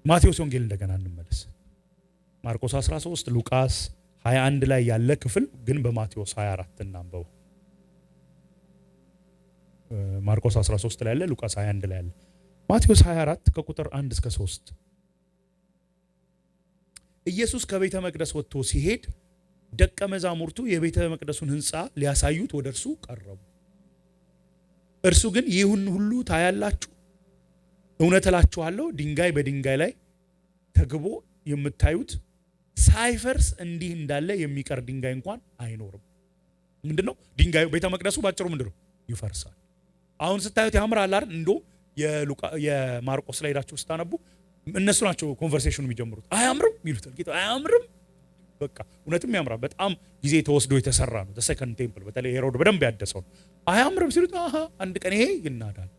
ማቴዎስ ወንጌል እንደገና እንመለስ። ማርቆስ 13 ሉቃስ 21 ላይ ያለ ክፍል ግን በማቴዎስ 24 እናንበው። ማርቆስ 13 ላይ ያለ፣ ሉቃስ 21 ላይ ያለ። ማቴዎስ 24 ከቁጥር 1 እስከ 3 ኢየሱስ ከቤተ መቅደስ ወጥቶ ሲሄድ ደቀ መዛሙርቱ የቤተ መቅደሱን ሕንፃ ሊያሳዩት ወደ እርሱ ቀረቡ። እርሱ ግን ይህን ሁሉ ታያላችሁ? እውነት እላችኋለሁ ድንጋይ በድንጋይ ላይ ተግቦ የምታዩት ሳይፈርስ እንዲህ እንዳለ የሚቀር ድንጋይ እንኳን አይኖርም። ምንድነው ድንጋዩ? ቤተ መቅደሱ ባጭሩ ምንድነው? ይፈርሳል። አሁን ስታዩት ያምራል አይደል? እንደው የማርቆስ ላይ ሄዳችሁ ስታነቡ እነሱ ናቸው ኮንቨርሴሽኑ የሚጀምሩት። አያምርም ይሉታል ጌታ። አያምርም? በቃ እውነትም ያምራል። በጣም ጊዜ ተወስዶ የተሰራ ነው። ሰከንድ ቴምፕል በተለይ ሄሮድ በደንብ ያደሰው ነው። አያምርም ሲሉት አንድ ቀን ይሄ ይናዳል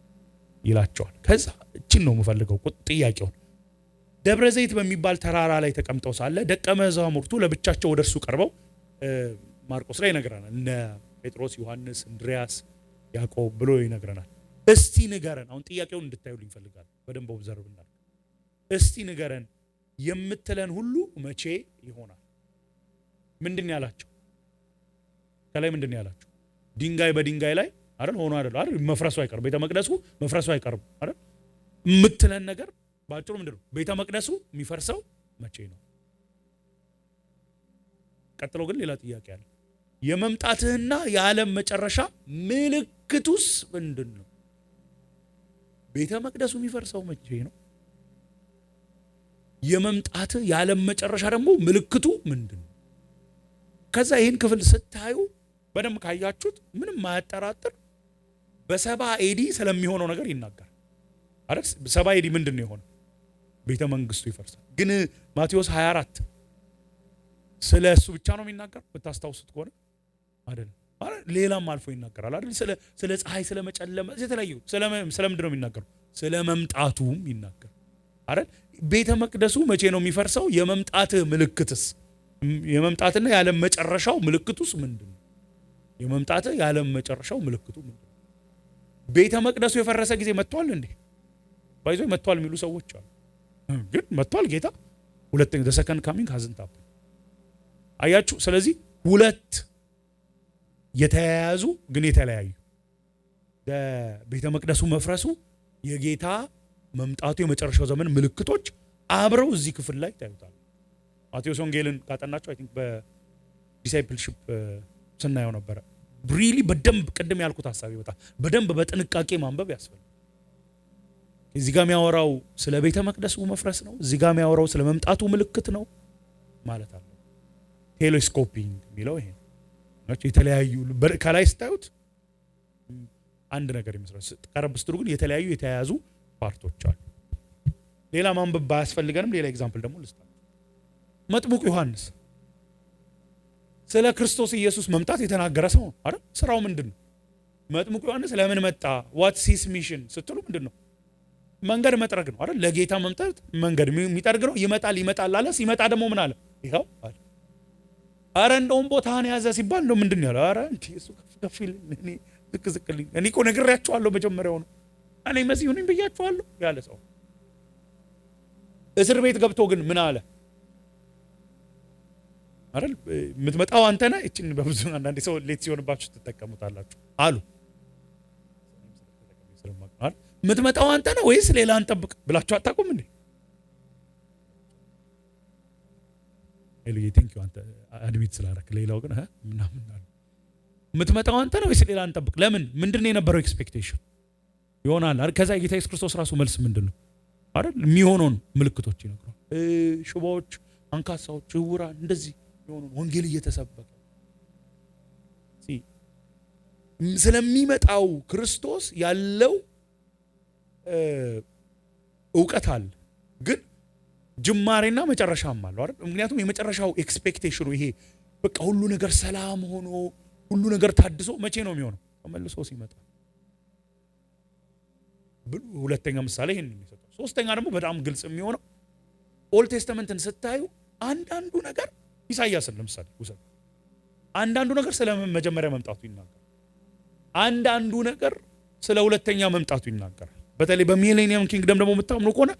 ይላቸዋል። ከዛ እቺን ነው የምፈልገው ጥያቄውን። ደብረ ዘይት በሚባል ተራራ ላይ ተቀምጠው ሳለ ደቀ መዛሙርቱ ለብቻቸው ወደ እርሱ ቀርበው ማርቆስ ላይ ይነግረናል። እነ ጴጥሮስ፣ ዮሐንስ፣ እንድሪያስ፣ ያዕቆብ ብሎ ይነግረናል። እስቲ ንገረን፣ አሁን ጥያቄውን እንድታዩልኝ እፈልጋለሁ። በደንብ ኦብዘርቭ እናድርግ። እስቲ ንገረን የምትለን ሁሉ መቼ ይሆናል? ምንድን ያላቸው? ከላይ ምንድን ያላቸው? ድንጋይ በድንጋይ ላይ አይደል ሆኖ አይደል መፍረሱ አይቀርም። ቤተ መቅደሱ መፍረሱ አይቀርም አይደል? የምትለን ነገር ባጭሩ ምንድነው? ቤተ መቅደሱ የሚፈርሰው መቼ ነው? ቀጥሎ ግን ሌላ ጥያቄ አለ። የመምጣትህና የዓለም መጨረሻ ምልክቱስ ምንድን ነው? ቤተ መቅደሱ የሚፈርሰው መቼ ነው? የመምጣት የዓለም መጨረሻ ደግሞ ምልክቱ ምንድነው? ከዛ ይህን ክፍል ስታዩ በደንብ ካያችሁት ምንም ማያጠራጥር በሰባ ኤዲ ስለሚሆነው ነገር ይናገራል አይደል? ሰባ ኤዲ ምንድነው የሆነው? ቤተ መንግስቱ ይፈርሳል። ግን ማቴዎስ 24 ስለ እሱ ብቻ ነው የሚናገር ብታስታውሱት ከሆነ አይደል? ሌላም አልፎ ይናገራል አይደል? ስለ ፀሐይ ስለ መጨለመ የተለያዩ ስለ ምንድን ነው የሚናገረው? ስለ መምጣቱም ይናገር አይደል? ቤተ መቅደሱ መቼ ነው የሚፈርሰው? የመምጣት ምልክትስ የመምጣትና የዓለም መጨረሻው ምልክቱስ ምንድነው? የመምጣት የዓለም መጨረሻው ምልክቱ ምንድነው? ቤተ መቅደሱ የፈረሰ ጊዜ መጥቷል እንዴ? ባይዞ መጥቷል የሚሉ ሰዎች አሉ። ግን መጥቷል ጌታ። ሁለተኛ the second coming hasn't happened። አያችሁ። ስለዚህ ሁለት የተያያዙ ግን የተለያዩ ቤተ መቅደሱ መፍረሱ የጌታ መምጣቱ የመጨረሻው ዘመን ምልክቶች አብረው እዚህ ክፍል ላይ ታዩታል። ማቴዎስ ወንጌልን ካጠናችሁ አይ ቲንክ በዲሳይፕልሺፕ ስናየው ነበረ። ሪሊ በደንብ ቅድም ያልኩት ሐሳብ ይወጣ በደንብ በጥንቃቄ ማንበብ ያስፈልጋል። እዚህ ጋር የሚያወራው ስለ ቤተ መቅደሱ መፍረስ ነው። እዚህ ጋር የሚያወራው ስለ መምጣቱ ምልክት ነው ማለት አለ። ቴሌስኮፒንግ የሚለው ይሄ ነው። የተለያዩ ከላይ ስታዩት አንድ ነገር ይመስላል። ቀረብ ስትሉ ግን የተለያዩ የተያያዙ ፓርቶች አሉ። ሌላ ማንበብ ባያስፈልገንም ሌላ ኤግዛምፕል ደግሞ ልስጣችሁ። መጥምቁ ዮሐንስ ስለ ክርስቶስ ኢየሱስ መምጣት የተናገረ ሰው ነው አይደል? ስራው ምንድነው? መጥምቁ ዮሐንስ ለምን መጣ? ዋትስ ሂዝ ሚሽን ስትሉ ምንድነው? መንገድ መጥረግ ነው አይደል? ለጌታ መምጣት መንገድ የሚጠርግ ነው። ይመጣል አለ። ሲመጣ ደግሞ ምን አለ? ይኸው አለ። አረ እንደውም ቦታህን ያዘ ሲባል እንደው ምንድን ያለው? አረ እንዴ እሱ ከፍ ይልኝ፣ እኔ ዝቅልኝ፣ እኔ እኮ ነግሬያቸዋለሁ መጀመሪያው ነው፣ እኔ መሲሁ ነኝ ብያቸዋለሁ ያለ ሰው። እስር ቤት ገብቶ ግን ምን አለ አይደል? የምትመጣው አንተ ነህ። እቺን በብዙ አንዳንዴ ሰው ሌት ሲሆንባችሁ ትጠቀሙታላችሁ አሉ። የምትመጣው አንተ ነህ ወይስ ሌላ አንጠብቅ ብላችሁ አታውቁም እንዴ? ኤልዬ ቴንክ ዩ አንተ አድሚት ስላደረክ። ሌላው ግን ምናምን አለ። የምትመጣው አንተ ነህ ወይስ ሌላ አንጠብቅ? ለምን? ምንድነው የነበረው ኤክስፔክቴሽን ይሆናል አይደል? ከዛ ጌታ ኢየሱስ ክርስቶስ ራሱ መልስ ምንድነው አይደል? የሚሆነውን ምልክቶች ይነግሯል። ሽባዎች፣ አንካሳዎች፣ ዕውራን እንደዚህ የሆነውን ወንጌል እየተሰበከ ስለሚመጣው ክርስቶስ ያለው እውቀት አለ፣ ግን ጅማሬና መጨረሻም አለው አይደል? ምክንያቱም የመጨረሻው ኤክስፔክቴሽኑ ይሄ በቃ ሁሉ ነገር ሰላም ሆኖ ሁሉ ነገር ታድሶ መቼ ነው የሚሆነው? ተመልሶ ሲመጣ። ሁለተኛ ምሳሌ ይሄን የሚሰጠው። ሶስተኛ ደግሞ በጣም ግልጽ የሚሆነው ኦልድ ቴስተመንትን ስታዩ አንዳንዱ ነገር ኢሳይያስን ለምሳሌ ውሰድ። አንዳንዱ ነገር ስለ መጀመሪያ መምጣቱ ይናገራል። አንዳንዱ ነገር ስለ ሁለተኛ መምጣቱ ይናገራል። በተለይ በሚሌኒየም ኪንግደም ደግሞ የምታምኑ ከሆነ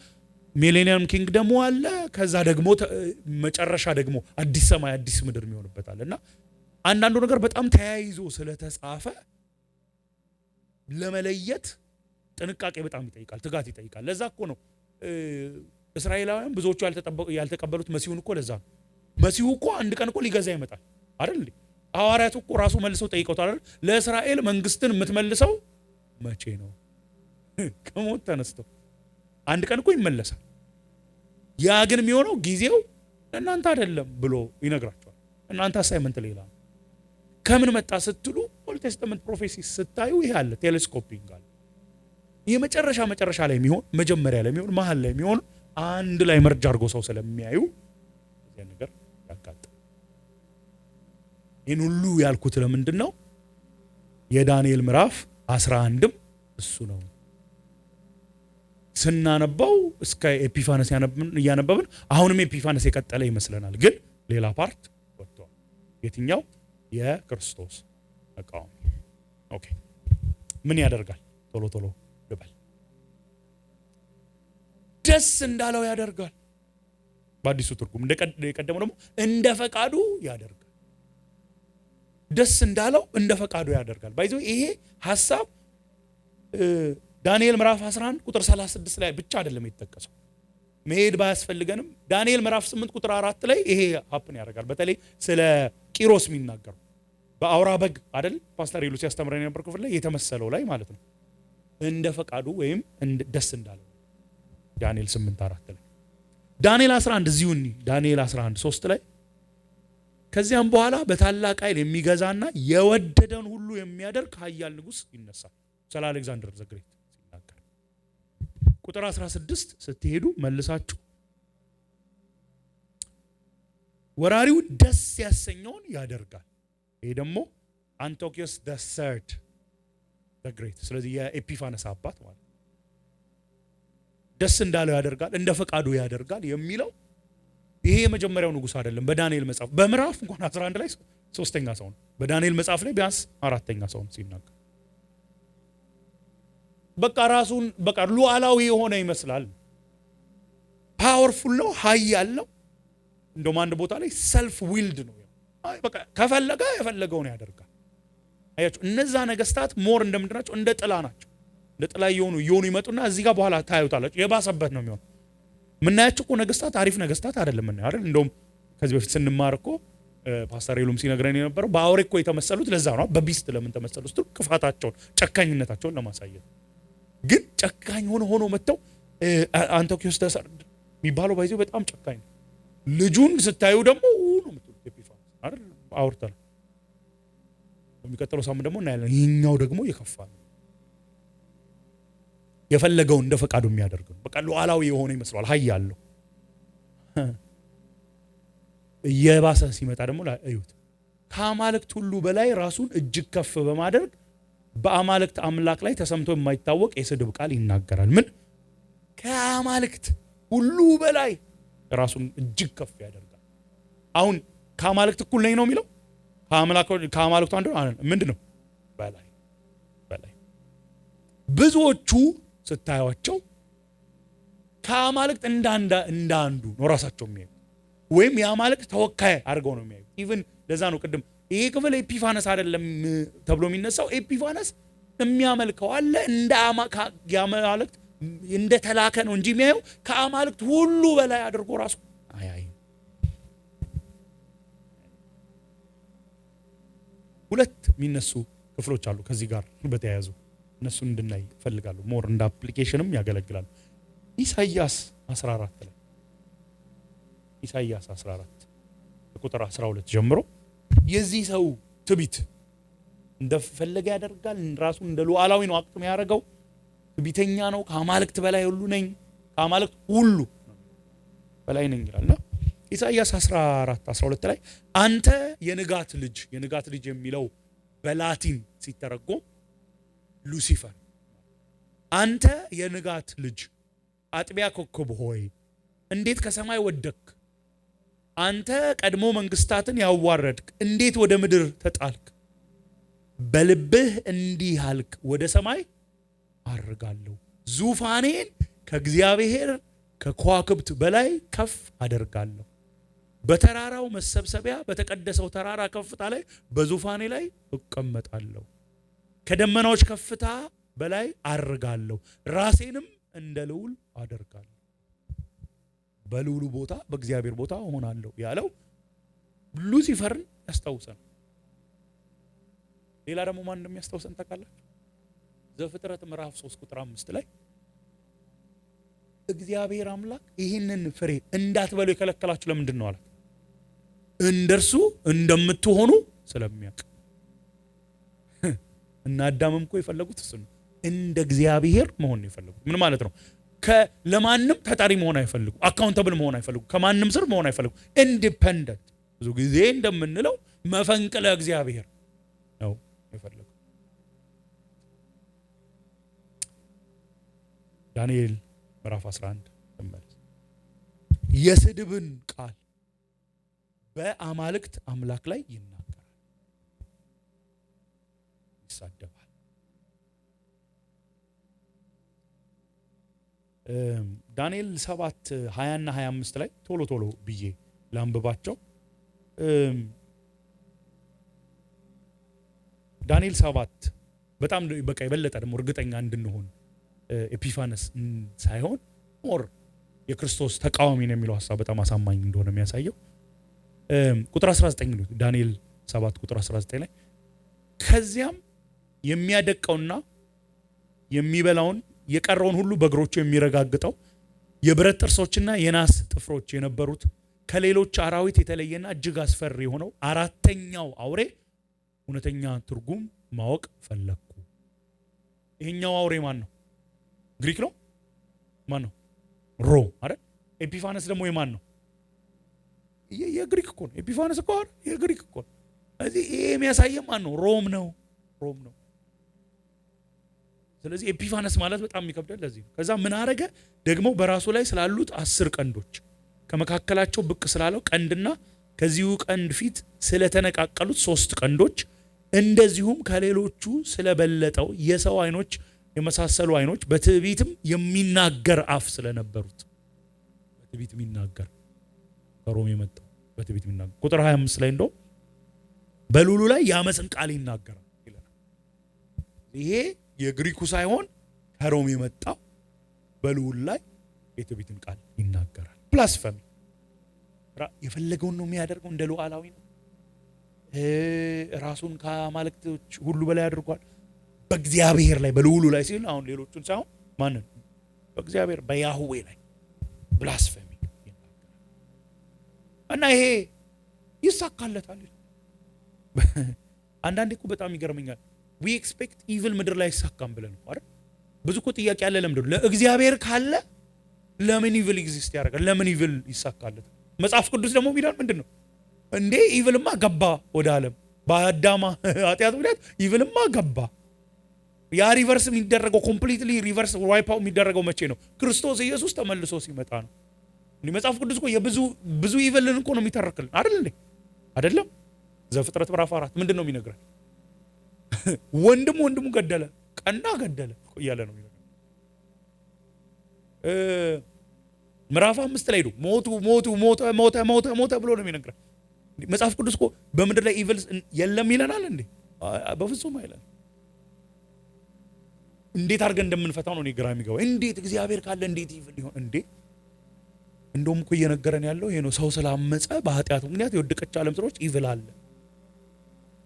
ሚሌኒየም ኪንግደሙ አለ፣ ከዛ ደግሞ መጨረሻ ደግሞ አዲስ ሰማይ አዲስ ምድር የሚሆንበታል። እና አንዳንዱ ነገር በጣም ተያይዞ ስለተጻፈ ለመለየት ጥንቃቄ በጣም ይጠይቃል፣ ትጋት ይጠይቃል። ለዛ እኮ ነው እስራኤላውያን ብዙዎቹ ያልተቀበሉት መሲሁን እኮ ለዛ ነው። መሲሁ እኮ አንድ ቀን እኮ ሊገዛ ይመጣል አይደል እንዴ? ሐዋርያቱ እኮ ራሱ መልሰው ጠይቀውታል አይደል? ለእስራኤል መንግስትን የምትመልሰው መቼ ነው? ከሞት ተነስተው አንድ ቀን እኮ ይመለሳል። ያ ግን የሚሆነው ጊዜው ለእናንተ አይደለም ብሎ ይነግራቸዋል። እናንተ አሳይመንት ሌላ ነው። ከምን መጣ ስትሉ ኦልድ ቴስተመንት ፕሮፌሲ ስታዩ ይሄ አለ፣ ቴሌስኮፒንግ አለ። መጨረሻ ላይ የሚሆን መጀመሪያ ላይ የሚሆን መሀል ላይ የሚሆን አንድ ላይ መርጃ አድርጎ ሰው ስለሚያዩ እዚያ ነገር ያጋጥም። ይህን ሁሉ ያልኩት ለምንድን ነው? የዳንኤል ምዕራፍ 11ም እሱ ነው። ስናነባው እስከ ኤፒፋነስ እያነበብን አሁንም ኤፒፋነስ የቀጠለ ይመስለናል፣ ግን ሌላ ፓርት ወጥቷል። የትኛው? የክርስቶስ ተቃዋሚ። ኦኬ ምን ያደርጋል? ቶሎ ልበል። ደስ እንዳለው ያደርጋል። በአዲሱ ትርጉም የቀደመው ደግሞ እንደ ፈቃዱ ያደርጋል። ደስ እንዳለው እንደ ፈቃዱ ያደርጋል። ባይዘው ይሄ ሐሳብ ዳንኤል ምዕራፍ 11 ቁጥር 36 ላይ ብቻ አይደለም የተጠቀሰው። መሄድ ባያስፈልገንም ዳንኤል ምዕራፍ 8 ቁጥር 4 ላይ ይሄ ሀፕን ያደርጋል። በተለይ ስለ ቂሮስ የሚናገረው በአውራ በግ አይደል ፓስተር ኢሉ ሲያስተምረን የነበር ክፍል ላይ የተመሰለው ላይ ማለት ነው። እንደ ፈቃዱ ወይም ደስ እንዳለው ዳንኤል 8:4 ላይ ዳንኤል 11 እዚሁን ዳንኤል 11 3 ላይ ከዚያም በኋላ በታላቅ ኃይል የሚገዛና የወደደን ሁሉ የሚያደርግ ኃያል ንጉስ ይነሳል። ስለ አሌክዛንደር ዘ ግሬት ሲናገር ቁጥር 16 ስትሄዱ መልሳችሁ ወራሪው ደስ ያሰኘውን ያደርጋል። ይሄ ደግሞ አንቲዮኮስ the third the great ስለዚህ የኤጲፋነስ አባት ማለት ደስ እንዳለው ያደርጋል፣ እንደ ፈቃዱ ያደርጋል የሚለው ይሄ የመጀመሪያው ንጉስ አይደለም። በዳንኤል መጽሐፍ በምዕራፍ እንኳን 11 ላይ ሶስተኛ ሰው ነው። በዳንኤል መጽሐፍ ላይ ቢያንስ አራተኛ ሰው ነው ሲናገር። በቃ ራሱን በቃ ሉዓላዊ የሆነ ይመስላል። ፓወርፉል ነው፣ ኃያል ነው። እንደውም አንድ ቦታ ላይ ሰልፍ ዊልድ ነው። በቃ ከፈለገ የፈለገውን ያደርጋል። አያችሁ እነዛ ነገስታት ሞር እንደምንድናቸው እንደ ጥላ ናቸው። እንደ ጥላ እየሆኑ ይመጡና እዚህ ጋር በኋላ ታዩታላችሁ የባሰበት ነው የሚሆነው። ምናያቸው እኮ ነገስታት አሪፍ ነገስታት አይደለም ምን አይደል? እንደውም ከዚህ በፊት ስንማር እኮ ፓስተር ኤሉም ሲነግረን የነበረው በአውሬ እኮ የተመሰሉት ለዛ ነው። በቢስት ለምን ተመሰሉ ስትሉ ክፋታቸውን፣ ጨካኝነታቸውን ለማሳየት። ግን ጨካኝ ሆኖ መጥተው አንቲዮኮስ የሚባለው ባይዘው በጣም ጨካኝ ነው። ልጁን ስታዩ ደግሞ ነው የምትሉት ኤጲፋንስ አይደል? አውርተናል። በሚቀጥለው ሳምንት ደግሞ እናያለን። ይሄኛው ደግሞ የከፋ ነው። የፈለገው እንደ ፈቃዱ የሚያደርግ ነው። በቃ ሉዓላዊ የሆነ ይመስላል፣ ኃያል ነው። እየባሰ ሲመጣ ደግሞ እዩት። ከአማልክት ሁሉ በላይ ራሱን እጅግ ከፍ በማድረግ በአማልክት አምላክ ላይ ተሰምቶ የማይታወቅ የስድብ ቃል ይናገራል። ምን? ከአማልክት ሁሉ በላይ ራሱን እጅግ ከፍ ያደርጋል። አሁን ከአማልክት እኩል ነኝ ነው የሚለው? ከአማልክቱ አንዱ ምንድነው? በላይ ብዙዎቹ ስታዩቸው ከአማልክት እንዳንዱ ነው ራሳቸው የሚያዩ፣ ወይም የአማልክት ተወካይ አድርገው ነው የሚያዩ። ኢቭን ለዛ ነው ቅድም ይሄ ክፍል ኤጲፋነስ አይደለም ተብሎ የሚነሳው። ኤጲፋነስ የሚያመልከው አለ እንደ አማልክት እንደ ተላከ ነው እንጂ የሚያየው ከአማልክት ሁሉ በላይ አድርጎ ራሱ አያይ። ሁለት የሚነሱ ክፍሎች አሉ ከዚህ ጋር በተያያዙ እነሱን እንድናይ ፈልጋለሁ። ሞር እንደ አፕሊኬሽንም ያገለግላሉ። ኢሳይያስ 14 ላይ ኢሳይያስ 14 ቁጥር 12 ጀምሮ የዚህ ሰው ትቢት እንደፈለገ ያደርጋል። ራሱ እንደ ሉዓላዊ ነው አቅም ያደረገው። ትቢተኛ ነው። ከአማልክት በላይ ሁሉ ነኝ፣ ከአማልክት ሁሉ በላይ ነኝ ይላልና ኢሳይያስ 14:12 ላይ አንተ የንጋት ልጅ የሚለው በላቲን ሲተረጎም ሉሲፈር፣ አንተ የንጋት ልጅ አጥቢያ ኮከብ ሆይ እንዴት ከሰማይ ወደክ? አንተ ቀድሞ መንግስታትን ያዋረድክ እንዴት ወደ ምድር ተጣልክ? በልብህ እንዲህ አልክ፣ ወደ ሰማይ አርጋለሁ፣ ዙፋኔን ከእግዚአብሔር ከከዋክብት በላይ ከፍ አደርጋለሁ። በተራራው መሰብሰቢያ በተቀደሰው ተራራ ከፍታ ላይ በዙፋኔ ላይ እቀመጣለሁ። ከደመናዎች ከፍታ በላይ አርጋለሁ፣ ራሴንም እንደ ልዑል አደርጋለሁ። በልዑሉ ቦታ በእግዚአብሔር ቦታ እሆናለሁ ያለው ሉሲፈርን ያስታውሰን። ሌላ ደግሞ ማን እንደሚያስታውሰን ታውቃላችሁ? ዘፍጥረት ምዕራፍ 3 ቁጥር 5 ላይ እግዚአብሔር አምላክ ይህንን ፍሬ እንዳትበሉ የከለከላችሁ ለምንድን ነው አለ? እንደርሱ እንደምትሆኑ ስለሚያውቅ። እና አዳምም እኮ የፈለጉት እሱ ነው። እንደ እግዚአብሔር መሆን ነው የፈለጉት። ምን ማለት ነው? ለማንም ተጠሪ መሆን አይፈልጉ፣ አካውንተብል መሆን አይፈልጉ፣ ከማንም ስር መሆን አይፈልጉ። ኢንዲፔንደንት፣ ብዙ ጊዜ እንደምንለው መፈንቅለ እግዚአብሔር ነው የፈለጉ። ዳንኤል ምዕራፍ 11 ተመለስ። የስድብን ቃል በአማልክት አምላክ ላይ ይናገራል፣ ይሳደባል። ዳንኤል 7:20 እና 25 ላይ ቶሎ ብዬ ላንብባቸው። ዳንኤል 7 በጣም በቃ የበለጠ ደግሞ እርግጠኛ እንድንሆን ኤጲፋነስ ሳይሆን ሞር የክርስቶስ ተቃዋሚ ነው የሚለው ሐሳብ በጣም አሳማኝ እንደሆነ የሚያሳየው ቁጥር 19 ነው። ዳንኤል 7 ቁጥር 19 ላይ ከዚያም የሚያደቀውና የሚበላውን የቀረውን ሁሉ በእግሮቹ የሚረጋግጠው የብረት ጥርሶችና የናስ ጥፍሮች የነበሩት ከሌሎች አራዊት የተለየና እጅግ አስፈሪ የሆነው አራተኛው አውሬ እውነተኛ ትርጉም ማወቅ ፈለኩ። ይሄኛው አውሬ ማን ነው? ግሪክ ነው? ማን ነው? ሮም አይደል? ኤፒፋነስ ደግሞ የማን ነው? የግሪክ እኮ ነው። ኤፒፋነስ እኮ የግሪክ እኮ ነው። ስለዚህ ይሄ የሚያሳየው ማን ነው? ሮም ነው። ሮም ነው። ስለዚህ ኤፒፋነስ ማለት በጣም የሚከብደው ለዚህ ነው። ከዛ ምን አረገ ደግሞ በራሱ ላይ ስላሉት 10 ቀንዶች ከመካከላቸው ብቅ ስላለው ቀንድና ከዚሁ ቀንድ ፊት ስለተነቃቀሉት 3 ቀንዶች እንደዚሁም ከሌሎቹ ስለበለጠው የሰው አይኖች የመሳሰሉ አይኖች በትዕቢትም የሚናገር አፍ ስለነበሩት በትዕቢት የሚናገር ከሮም የመጣው በትዕቢት የሚናገር ቁጥር 25 ላይ እንደው በልዑሉ ላይ የአመፅን ቃል ይናገራል ይላል። ይሄ የግሪኩ ሳይሆን ከሮም የመጣው በልዑሉ ላይ የትዕቢትን ቃል ይናገራል። ብላስፈሚ የፈለገውን ነው የሚያደርገው። እንደ ሉዓላዊ ነው። ራሱን ከአማልክቶች ሁሉ በላይ አድርጓል። በእግዚአብሔር ላይ በልዑሉ ላይ ሲል አሁን ሌሎቹን ሳይሆን ማንን? በእግዚአብሔር በያህዌ ላይ ብላስፈሚ ይናገራል። እና ይሄ ይሳካለታል። አንዳንዴ እኮ በጣም ይገርመኛል። ዊ ኤክስፔክት ኢቭል ምድር ላይ ይሳካም ብለን ነው አይደል? ብዙ እኮ ጥያቄ ያለ ለምንድን ነው ለእግዚአብሔር ካለ ለምን ኢቭል ኤግዚስት ያደርጋል? ለምን ኢቭል ይሳካለታል? መጽሐፍ ቅዱስ ደግሞ የሚለው ምንድን ነው? እንዴ ኢቭልማ ገባ ወደ ዓለም በአዳማ ኃጢአት ምክንያት ኢቭልማ ገባ። ያ ሪቨርስ የሚደረገው ኮምፕሊትሊ ሪቨርስ ዋይፕ አውት የሚደረገው መቼ ነው? ክርስቶስ ኢየሱስ ተመልሶ ሲመጣ ነው። እንዴ መጽሐፍ ቅዱስ እኮ የብዙ ኢቭልን እኮ ነው የሚተርክልን አይደል እንዴ? አይደለም? ዘፍጥረት ምዕራፍ 4 ምንድን ነው የሚነግረን? ወንድሙ ገደለ፣ ቀና ገደለ እያለ ነው የሚነግረን። ምዕራፍ 5 ላይ ሞተ ብሎ ነው የሚነግረን። መጽሐፍ ቅዱስ እኮ በምድር ላይ ኢቭል የለም ይለናል እንዴ? በፍጹም አይለን። እንዴት አድርገን እንደምንፈታው ነው ግራ የሚገባው። እንዴት እግዚአብሔር ካለ እንዴት ኢቭል ይሆን እንዴ? እንደውም እኮ እየነገረን ያለው ይሄ ነው። ሰው ስላመፀ በኃጢአቱ ምክንያት የወደቀች ዓለም ስሮች ኢቭል አለ።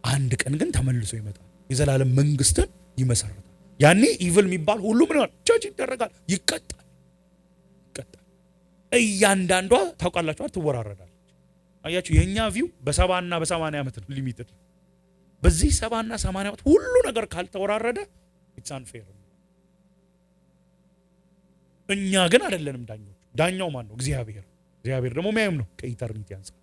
አንድ ቀን ግን ተመልሶ ይመጣል፣ የዘላለም መንግስትን ይመሰርታል። ያኔ ኢቭል የሚባል ሁሉ ምን ይሆናል? ቸርች ይደረጋል፣ ይቀጣል። እያንዳንዷ ታውቃላችሁ ትወራረዳለች። አያችሁ የኛ ቪው በ70 እና በ80 ዓመት ሊሚትድ። በዚህ 70 እና 80 ዓመት ሁሉ ነገር ካልተወራረደ ኢትስ አንፌር። እኛ ግን አይደለንም ዳኞች። ዳኛው ማን ነው? እግዚአብሔር። እግዚአብሔር ደግሞ የሚያየው ነው ከኢተርኒቲ አንፃር።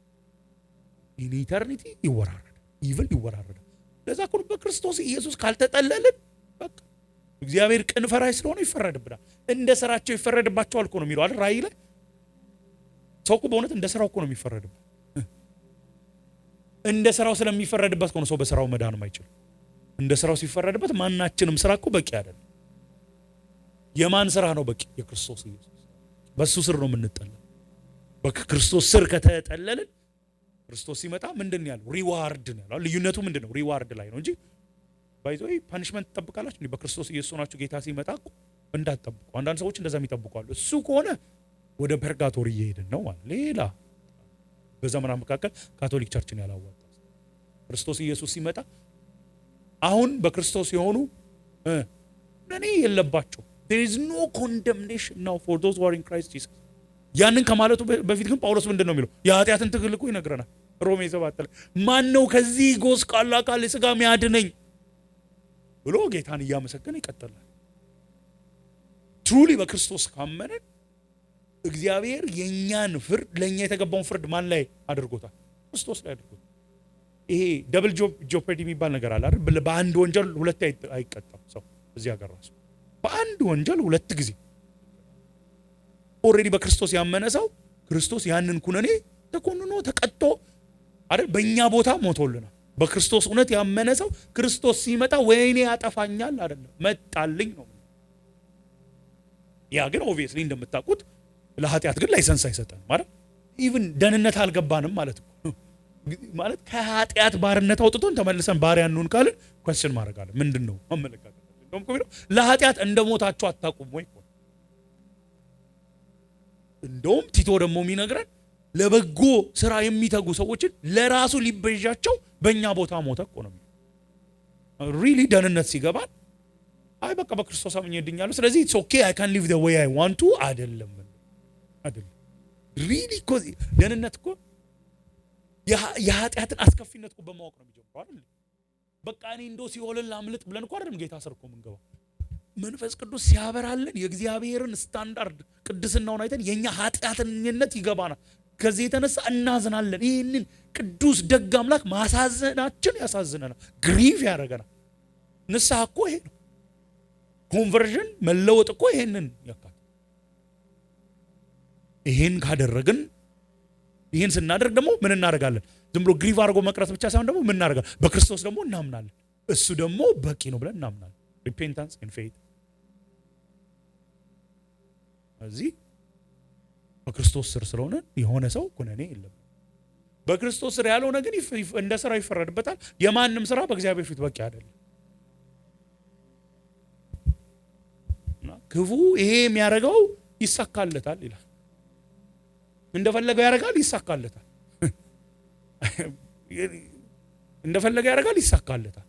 ኢተርኒቲ ይወራረዳል፣ ኢቭል ይወራረዳል። ለዛ እኮ በክርስቶስ ኢየሱስ ካልተጠለልን በቃ እግዚአብሔር ቅን ፈራጅ ስለሆነ ይፈረድብናል። እንደ ስራቸው ይፈረድባቸዋል እኮ ነው የሚለው አይደል ራእይ ላይ። ሰው እኮ በእውነት እንደ ስራው እኮ ነው የሚፈረድበት። እንደ ስራው ስለሚፈረድበት ነው ሰው በስራው መዳን የማይችልም። እንደ ስራው ሲፈረድበት ማናችንም ስራ እኮ በቂ አይደለም። የማን ስራ ነው በቂ? የክርስቶስ ኢየሱስ። በሱ ስር ነው የምንጠለል። በክርስቶስ ስር ከተጠለልን ክርስቶስ ሲመጣ ምንድን ነው ያለው? ሪዋርድ ነው ያለው። ልዩነቱ ምንድን ነው? ሪዋርድ ላይ ነው እንጂ ባይዞይ ፓኒሽመንት ትጠብቃላችሁ እንዴ? በክርስቶስ ኢየሱስ ሆናችሁ ጌታ ሲመጣ እኮ እንዳትጠብቁ። አንዳንድ ሰዎች እንደዛ የሚጠብቁ አሉ። እሱ ከሆነ ወደ ፐርጋቶሪ እየሄድን ነው ማለት ሌላ። በዘመናት መካከል ካቶሊክ ቸርችን ያላዋጣ ክርስቶስ ኢየሱስ ሲመጣ አሁን በክርስቶስ የሆኑ እኔ የለባቸው there is no condemnation now for those who are in Christ Jesus። ያንን ከማለቱ በፊት ግን ጳውሎስ ምንድን ነው የሚለው? የኃጢአትን ትግል እኮ ይነግረናል። ሮሜ 7 ላይ ማን ነው ከዚህ ጎስቋላ አካል ስጋ የሚያድነኝ ብሎ ጌታን እያመሰገነ ይቀጥላል። ትሩሊ በክርስቶስ ካመንን እግዚአብሔር የኛን ፍርድ ለኛ የተገባውን ፍርድ ማን ላይ አድርጎታል? ክርስቶስ ላይ አድርጎታል። ይሄ ደብል ጆፐርዲ የሚባል ነገር አለ አይደል? በአንድ ወንጀል ሁለት አይቀጣም ሰው እዚህ ሀገር ራሱ በአንድ ወንጀል 2 ጊዜ። ኦልሬዲ በክርስቶስ ያመነ ሰው ክርስቶስ ያንን ኩነኔ ተኮንኖ ተቀጥቶ አይደል በእኛ ቦታ ሞቶልናል። በክርስቶስ እውነት ያመነ ሰው ክርስቶስ ሲመጣ ወይኔ ያጠፋኛል አይደለም መጣልኝ ነው። ያ ግን ኦብቪየስሊ እንደምታውቁት ለኃጢአት ግን ላይሰንስ አይሰጠንም ማለት ኢቭን ደህንነት አልገባንም ማለት ነው። ማለት ከኃጢአት ባርነት አውጥቶን ተመልሰን ባሪያ እንሁን ካልን ኳስችን ማድረግ አለ። ምንድነው አመለካከት? እንደውም እኮ ለኃጢአት እንደሞታችሁ አታውቁም ወይ? እንደውም ቲቶ ደግሞ የሚነግረን ለበጎ ስራ የሚተጉ ሰዎችን ለራሱ ሊበጃቸው በእኛ ቦታ ሞተ እኮ ነው። ሪሊ ደህንነት ሲገባን አይ በቃ በክርስቶስ አምኜ ድኛለሁ፣ ስለዚህ ኢትስ ኦኬ አይ ካን ሊቭ ዘ ዌይ አይ ዋንት ቱ አይደለም። አይደለም። ሪሊ እኮ ደህንነት እኮ የኃጢአትን አስከፊነት እኮ በማወቅ ነው የሚጀምረው አይደል? በቃ እኔ እንደው ሲኦልን ላምልጥ ብለን እኮ አይደለም ጌታ ስር እኮ የምንገባው። መንፈስ ቅዱስ ሲያበራልን የእግዚአብሔርን ስታንዳርድ ቅድስናውን አይተን የኛ ኃጢአተኝነት ይገባናል። ከዚህ የተነሳ እናዝናለን። ይህንን ቅዱስ ደግ አምላክ ማሳዘናችን ያሳዝነናል፣ ግሪቭ ያደርገናል። ንስሐ እኮ ይሄ ነው። ኮንቨርዥን መለወጥ እኮ ይሄንን ያካል። ይሄን ካደረግን ይሄን ስናደርግ ደግሞ ምን እናደርጋለን? ዝም ብሎ ግሪቭ አድርጎ መቅረት ብቻ ሳይሆን ደግሞ ምን እናደርጋለን? በክርስቶስ ደግሞ እናምናለን። እሱ ደግሞ በቂ ነው ብለን እናምናለን። ሪፔንታንስ ኤንድ ፌይት። እዚህ በክርስቶስ ስር ስለሆነ የሆነ ሰው ኩነኔ የለም። በክርስቶስ ስር ያልሆነ ግን እንደ ስራ ይፈረድበታል። የማንም ስራ በእግዚአብሔር ፊት በቂ አይደለም። ክፉ ይሄ የሚያደርገው ይሳካለታል ይላል። እንደፈለገው ያደርጋል፣ ይሳካለታል። እንደፈለገው ያደርጋል፣ ይሳካለታል።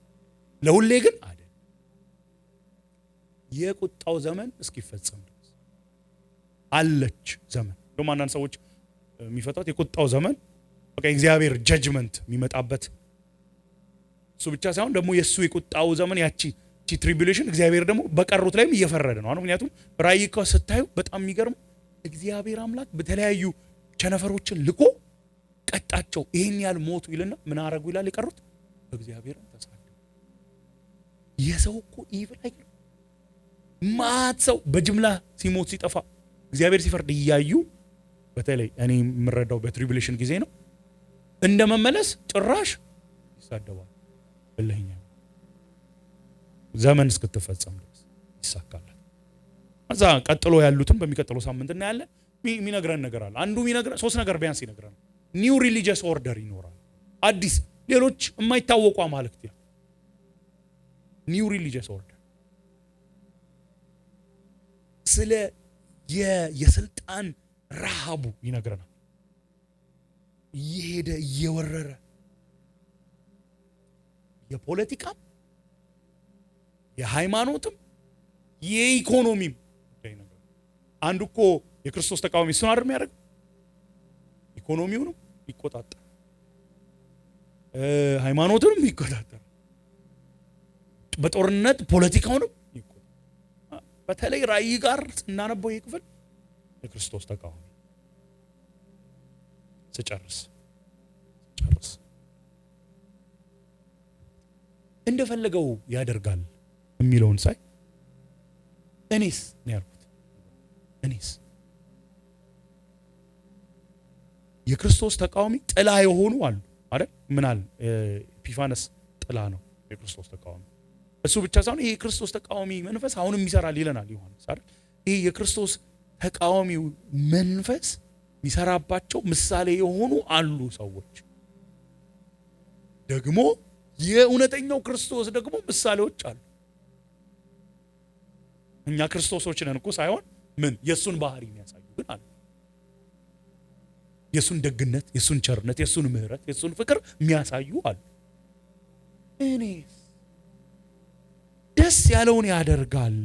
ለሁሌ ግን አይደል። የቁጣው ዘመን እስኪፈጸም ድረስ አለች ዘመን። ደግሞ አንዳንድ ሰዎች የሚፈታት የቁጣው ዘመን በቃ የእግዚአብሔር ጀጅመንት የሚመጣበት እሱ ብቻ ሳይሆን ደግሞ የሱ የቁጣው ዘመን ያቺ ትሪቢዩሌሽን እግዚአብሔር ደግሞ በቀሩት ላይም እየፈረደ ነው። ምክንያቱም ራእይ እኮ ስታዩ በጣም የሚገርም እግዚአብሔር አምላክ በተለያዩ ቸነፈሮችን ልኮ ቀጣቸው። ይሄን ያህል ሞቱ ይልና ምን አረጉ ይላል? የቀሩት እግዚአብሔርን ተሳደቡ። የሰው እኮ ኢቭል አይደል? ማት ሰው በጅምላ ሲሞት ሲጠፋ እግዚአብሔር ሲፈርድ እያዩ በተለይ እኔ የምረዳው በትሪቢዩሌሽን ጊዜ ነው። እንደ መመለስ ጭራሽ ይሳደባል። በለኛ ዘመን እስክትፈጸም ድረስ ይሳካል። እዛ ቀጥሎ ያሉትን በሚቀጥለው ሳምንት እናያለን። የሚነግረን ነገር አለ። አንዱ የሚነግረን ሶስት ነገር ቢያንስ ይነግረን። ኒው ሪሊጂየስ ኦርደር ይኖራል። አዲስ ሌሎች የማይታወቁ አማልክት ያ ኒው ሪሊጂየስ ኦርደር ስለ የስልጣን ረሃቡ ይነግረናል። እየሄደ እየወረረ የፖለቲካም የሃይማኖትም የኢኮኖሚም አንዱ እኮ የክርስቶስ ተቃዋሚ እሱን አይደል የሚያደርገው? ኢኮኖሚውንም ይቆጣጠር፣ ሃይማኖቱንም ይቆጣጠር፣ በጦርነት ፖለቲካውንም ይቆጣጠር። በተለይ ራእይ ጋር ስናነበው ይህ ክፍል የክርስቶስ ተቃዋሚ ስጨርስ እንደፈለገው ያደርጋል የሚለውን ሳይ እኔስ ነው ያልኩት። እኔስ የክርስቶስ ተቃዋሚ ጥላ የሆኑ አሉ አይደል? ምን አለ ኤጲፋነስ ጥላ ነው የክርስቶስ ተቃዋሚ። እሱ ብቻ ሳይሆን ይሄ የክርስቶስ ተቃዋሚ መንፈስ አሁንም ይሰራል ይለናል ዮሐንስ አይደል? ይሄ የክርስቶስ ተቃዋሚው መንፈስ የሚሰራባቸው ምሳሌ የሆኑ አሉ ሰዎች። ደግሞ የእውነተኛው ክርስቶስ ደግሞ ምሳሌዎች አሉ። እኛ ክርስቶሶች ነን እኮ ሳይሆን ምን የሱን ባህሪ የሚያሳዩ ግን አሉ። የሱን ደግነት፣ የሱን ቸርነት፣ የሱን ምሕረት፣ የሱን ፍቅር የሚያሳዩ አሉ። እኔስ ደስ ያለውን ያደርጋል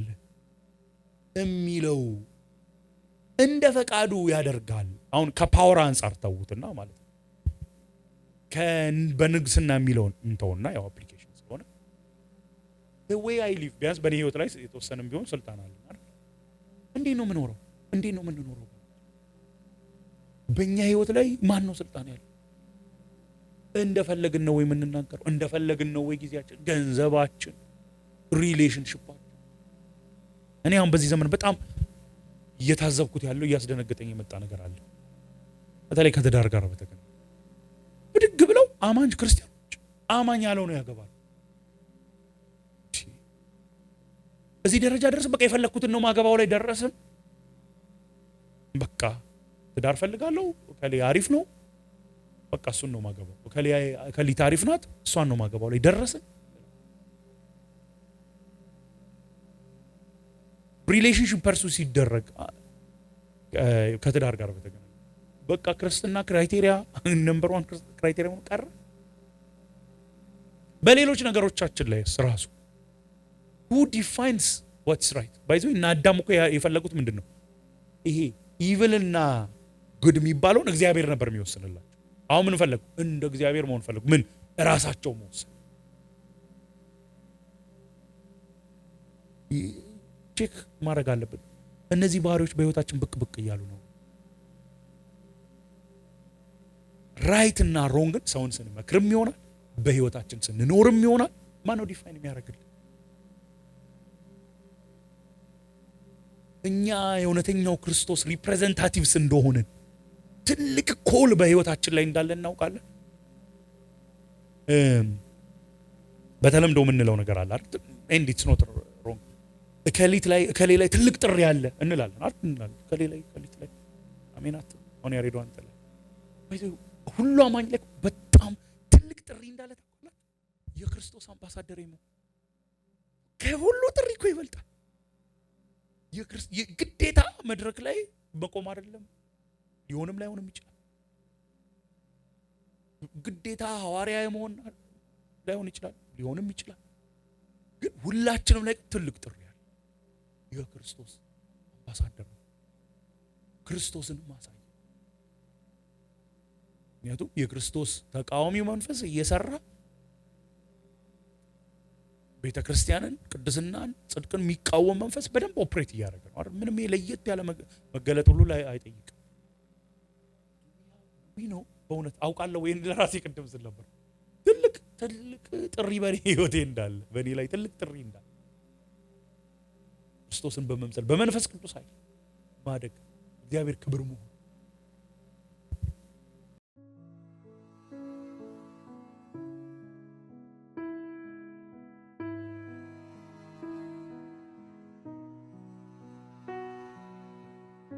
የሚለው እንደ ፈቃዱ ያደርጋል። አሁን ከፓወር አንጻር ተውትና ማለት ነው። በንግስና የሚለውን እንተውና ያው አፕሊኬሽን ስለሆነ the way I live ቢያንስ በኔ ህይወት ላይ የተወሰነም ቢሆን ስልጣን አለ አይደል? እንዴት ነው የምኖረው? እንዴት ነው የምንኖረው? በእኛ ህይወት ላይ ማን ነው ስልጣን ያለው? እንደፈለግን ነው ወይ የምንናገረው? እንደፈለግን ነው ወይ ጊዜያችን፣ ገንዘባችን፣ ሪሌሽንሺፓችን? እኔ አሁን በዚህ ዘመን በጣም እየታዘብኩት ያለው እያስደነገጠኝ የመጣ ነገር አለ። በተለይ ከትዳር ጋር በተገናኘ ብድግ ብለው አማኝ ክርስቲያኖች አማኝ ያለው ነው ያገባል። እዚህ ደረጃ ደረስን። በቃ የፈለኩትን ነው ማገባው ላይ ደረስን። በቃ ትዳር ፈልጋለሁ፣ ከሌ አሪፍ ነው፣ በቃ እሱን ነው ማገባው። ከሊት አሪፍ ናት፣ እሷን ነው ማገባው ላይ ደረስን። ሪሌሽንሺፕ ፐርሱ ሲደረግ ከትዳር ጋር በተገናኘ በቃ ክርስትና ክራይቴሪያ ነምበር 1 ክራይቴሪያ ሆኖ ቀረ። በሌሎች ነገሮቻችን ላይ ራሱ who defines what's right? ባይዘው እና አዳም እኮ የፈለጉት ምንድነው? ይሄ ኢቭልና ጉድ የሚባለውን እግዚአብሔር ነበር የሚወስንላቸው። አሁን ምን ፈለጉ? እንደ እግዚአብሔር መሆን ፈለጉ። ምን ራሳቸው መወሰን። ቼክ ማድረግ አለብን። እነዚህ ባህሪዎች በህይወታችን ብቅ ብቅ እያሉ ነው። ራይት እና ሮንግን ሰውን ስንመክርም ይሆናል፣ በህይወታችን ስንኖርም ይሆናል። ማነው ዲፋይን የሚያደርግልን? እኛ የእውነተኛው ክርስቶስ ሪፕሬዘንታቲቭስ እንደሆንን ትልቅ ኮል በህይወታችን ላይ እንዳለ እናውቃለን። በተለምዶ የምንለው ነገር አለ አይደል? ኤንድ ኢትስ ኖት ሮንግ። እከሌ ላይ ትልቅ ጥሪ አለ እንላለን አይደል? እንላለን እከሌት ላይ አሜናት ሆነ ያሬዶ አንተ ላይ ሁሉ አማኝ ላይ በጣም ትልቅ ጥሪ እንዳለ ታውቃለህ። የክርስቶስ አምባሳደር ነው። ከሁሉ ጥሪ እኮ ይበልጣል። ግዴታ መድረክ ላይ መቆም አይደለም፣ ሊሆንም ላይሆንም ይችላል። ግዴታ ሐዋርያ መሆን ላይሆን ይችላል፣ ሊሆንም ይችላል። ግን ሁላችንም ላይ ትልቅ ጥሪ አለ። የክርስቶስ አምባሳደር ነው። ክርስቶስን ማሳየት። ምክንያቱም የክርስቶስ ተቃዋሚ መንፈስ እየሰራ ቤተ ክርስቲያንን፣ ቅድስናን፣ ጽድቅን የሚቃወም መንፈስ በደንብ ኦፕሬት እያደረገ ነው አይደል? ምንም ለየት ያለ መገለጥ ሁሉ ላይ አይጠይቅም። ነው በእውነት አውቃለሁ ወይ ለራሴ ቅድም ስል ነበር ትልቅ ጥሪ በኔ ህይወቴ እንዳለ፣ በኔ ላይ ትልቅ ጥሪ እንዳለ ክርስቶስን በመምሰል በመንፈስ ቅዱስ ኃይል ማደግ፣ እግዚአብሔር ክብር መሆን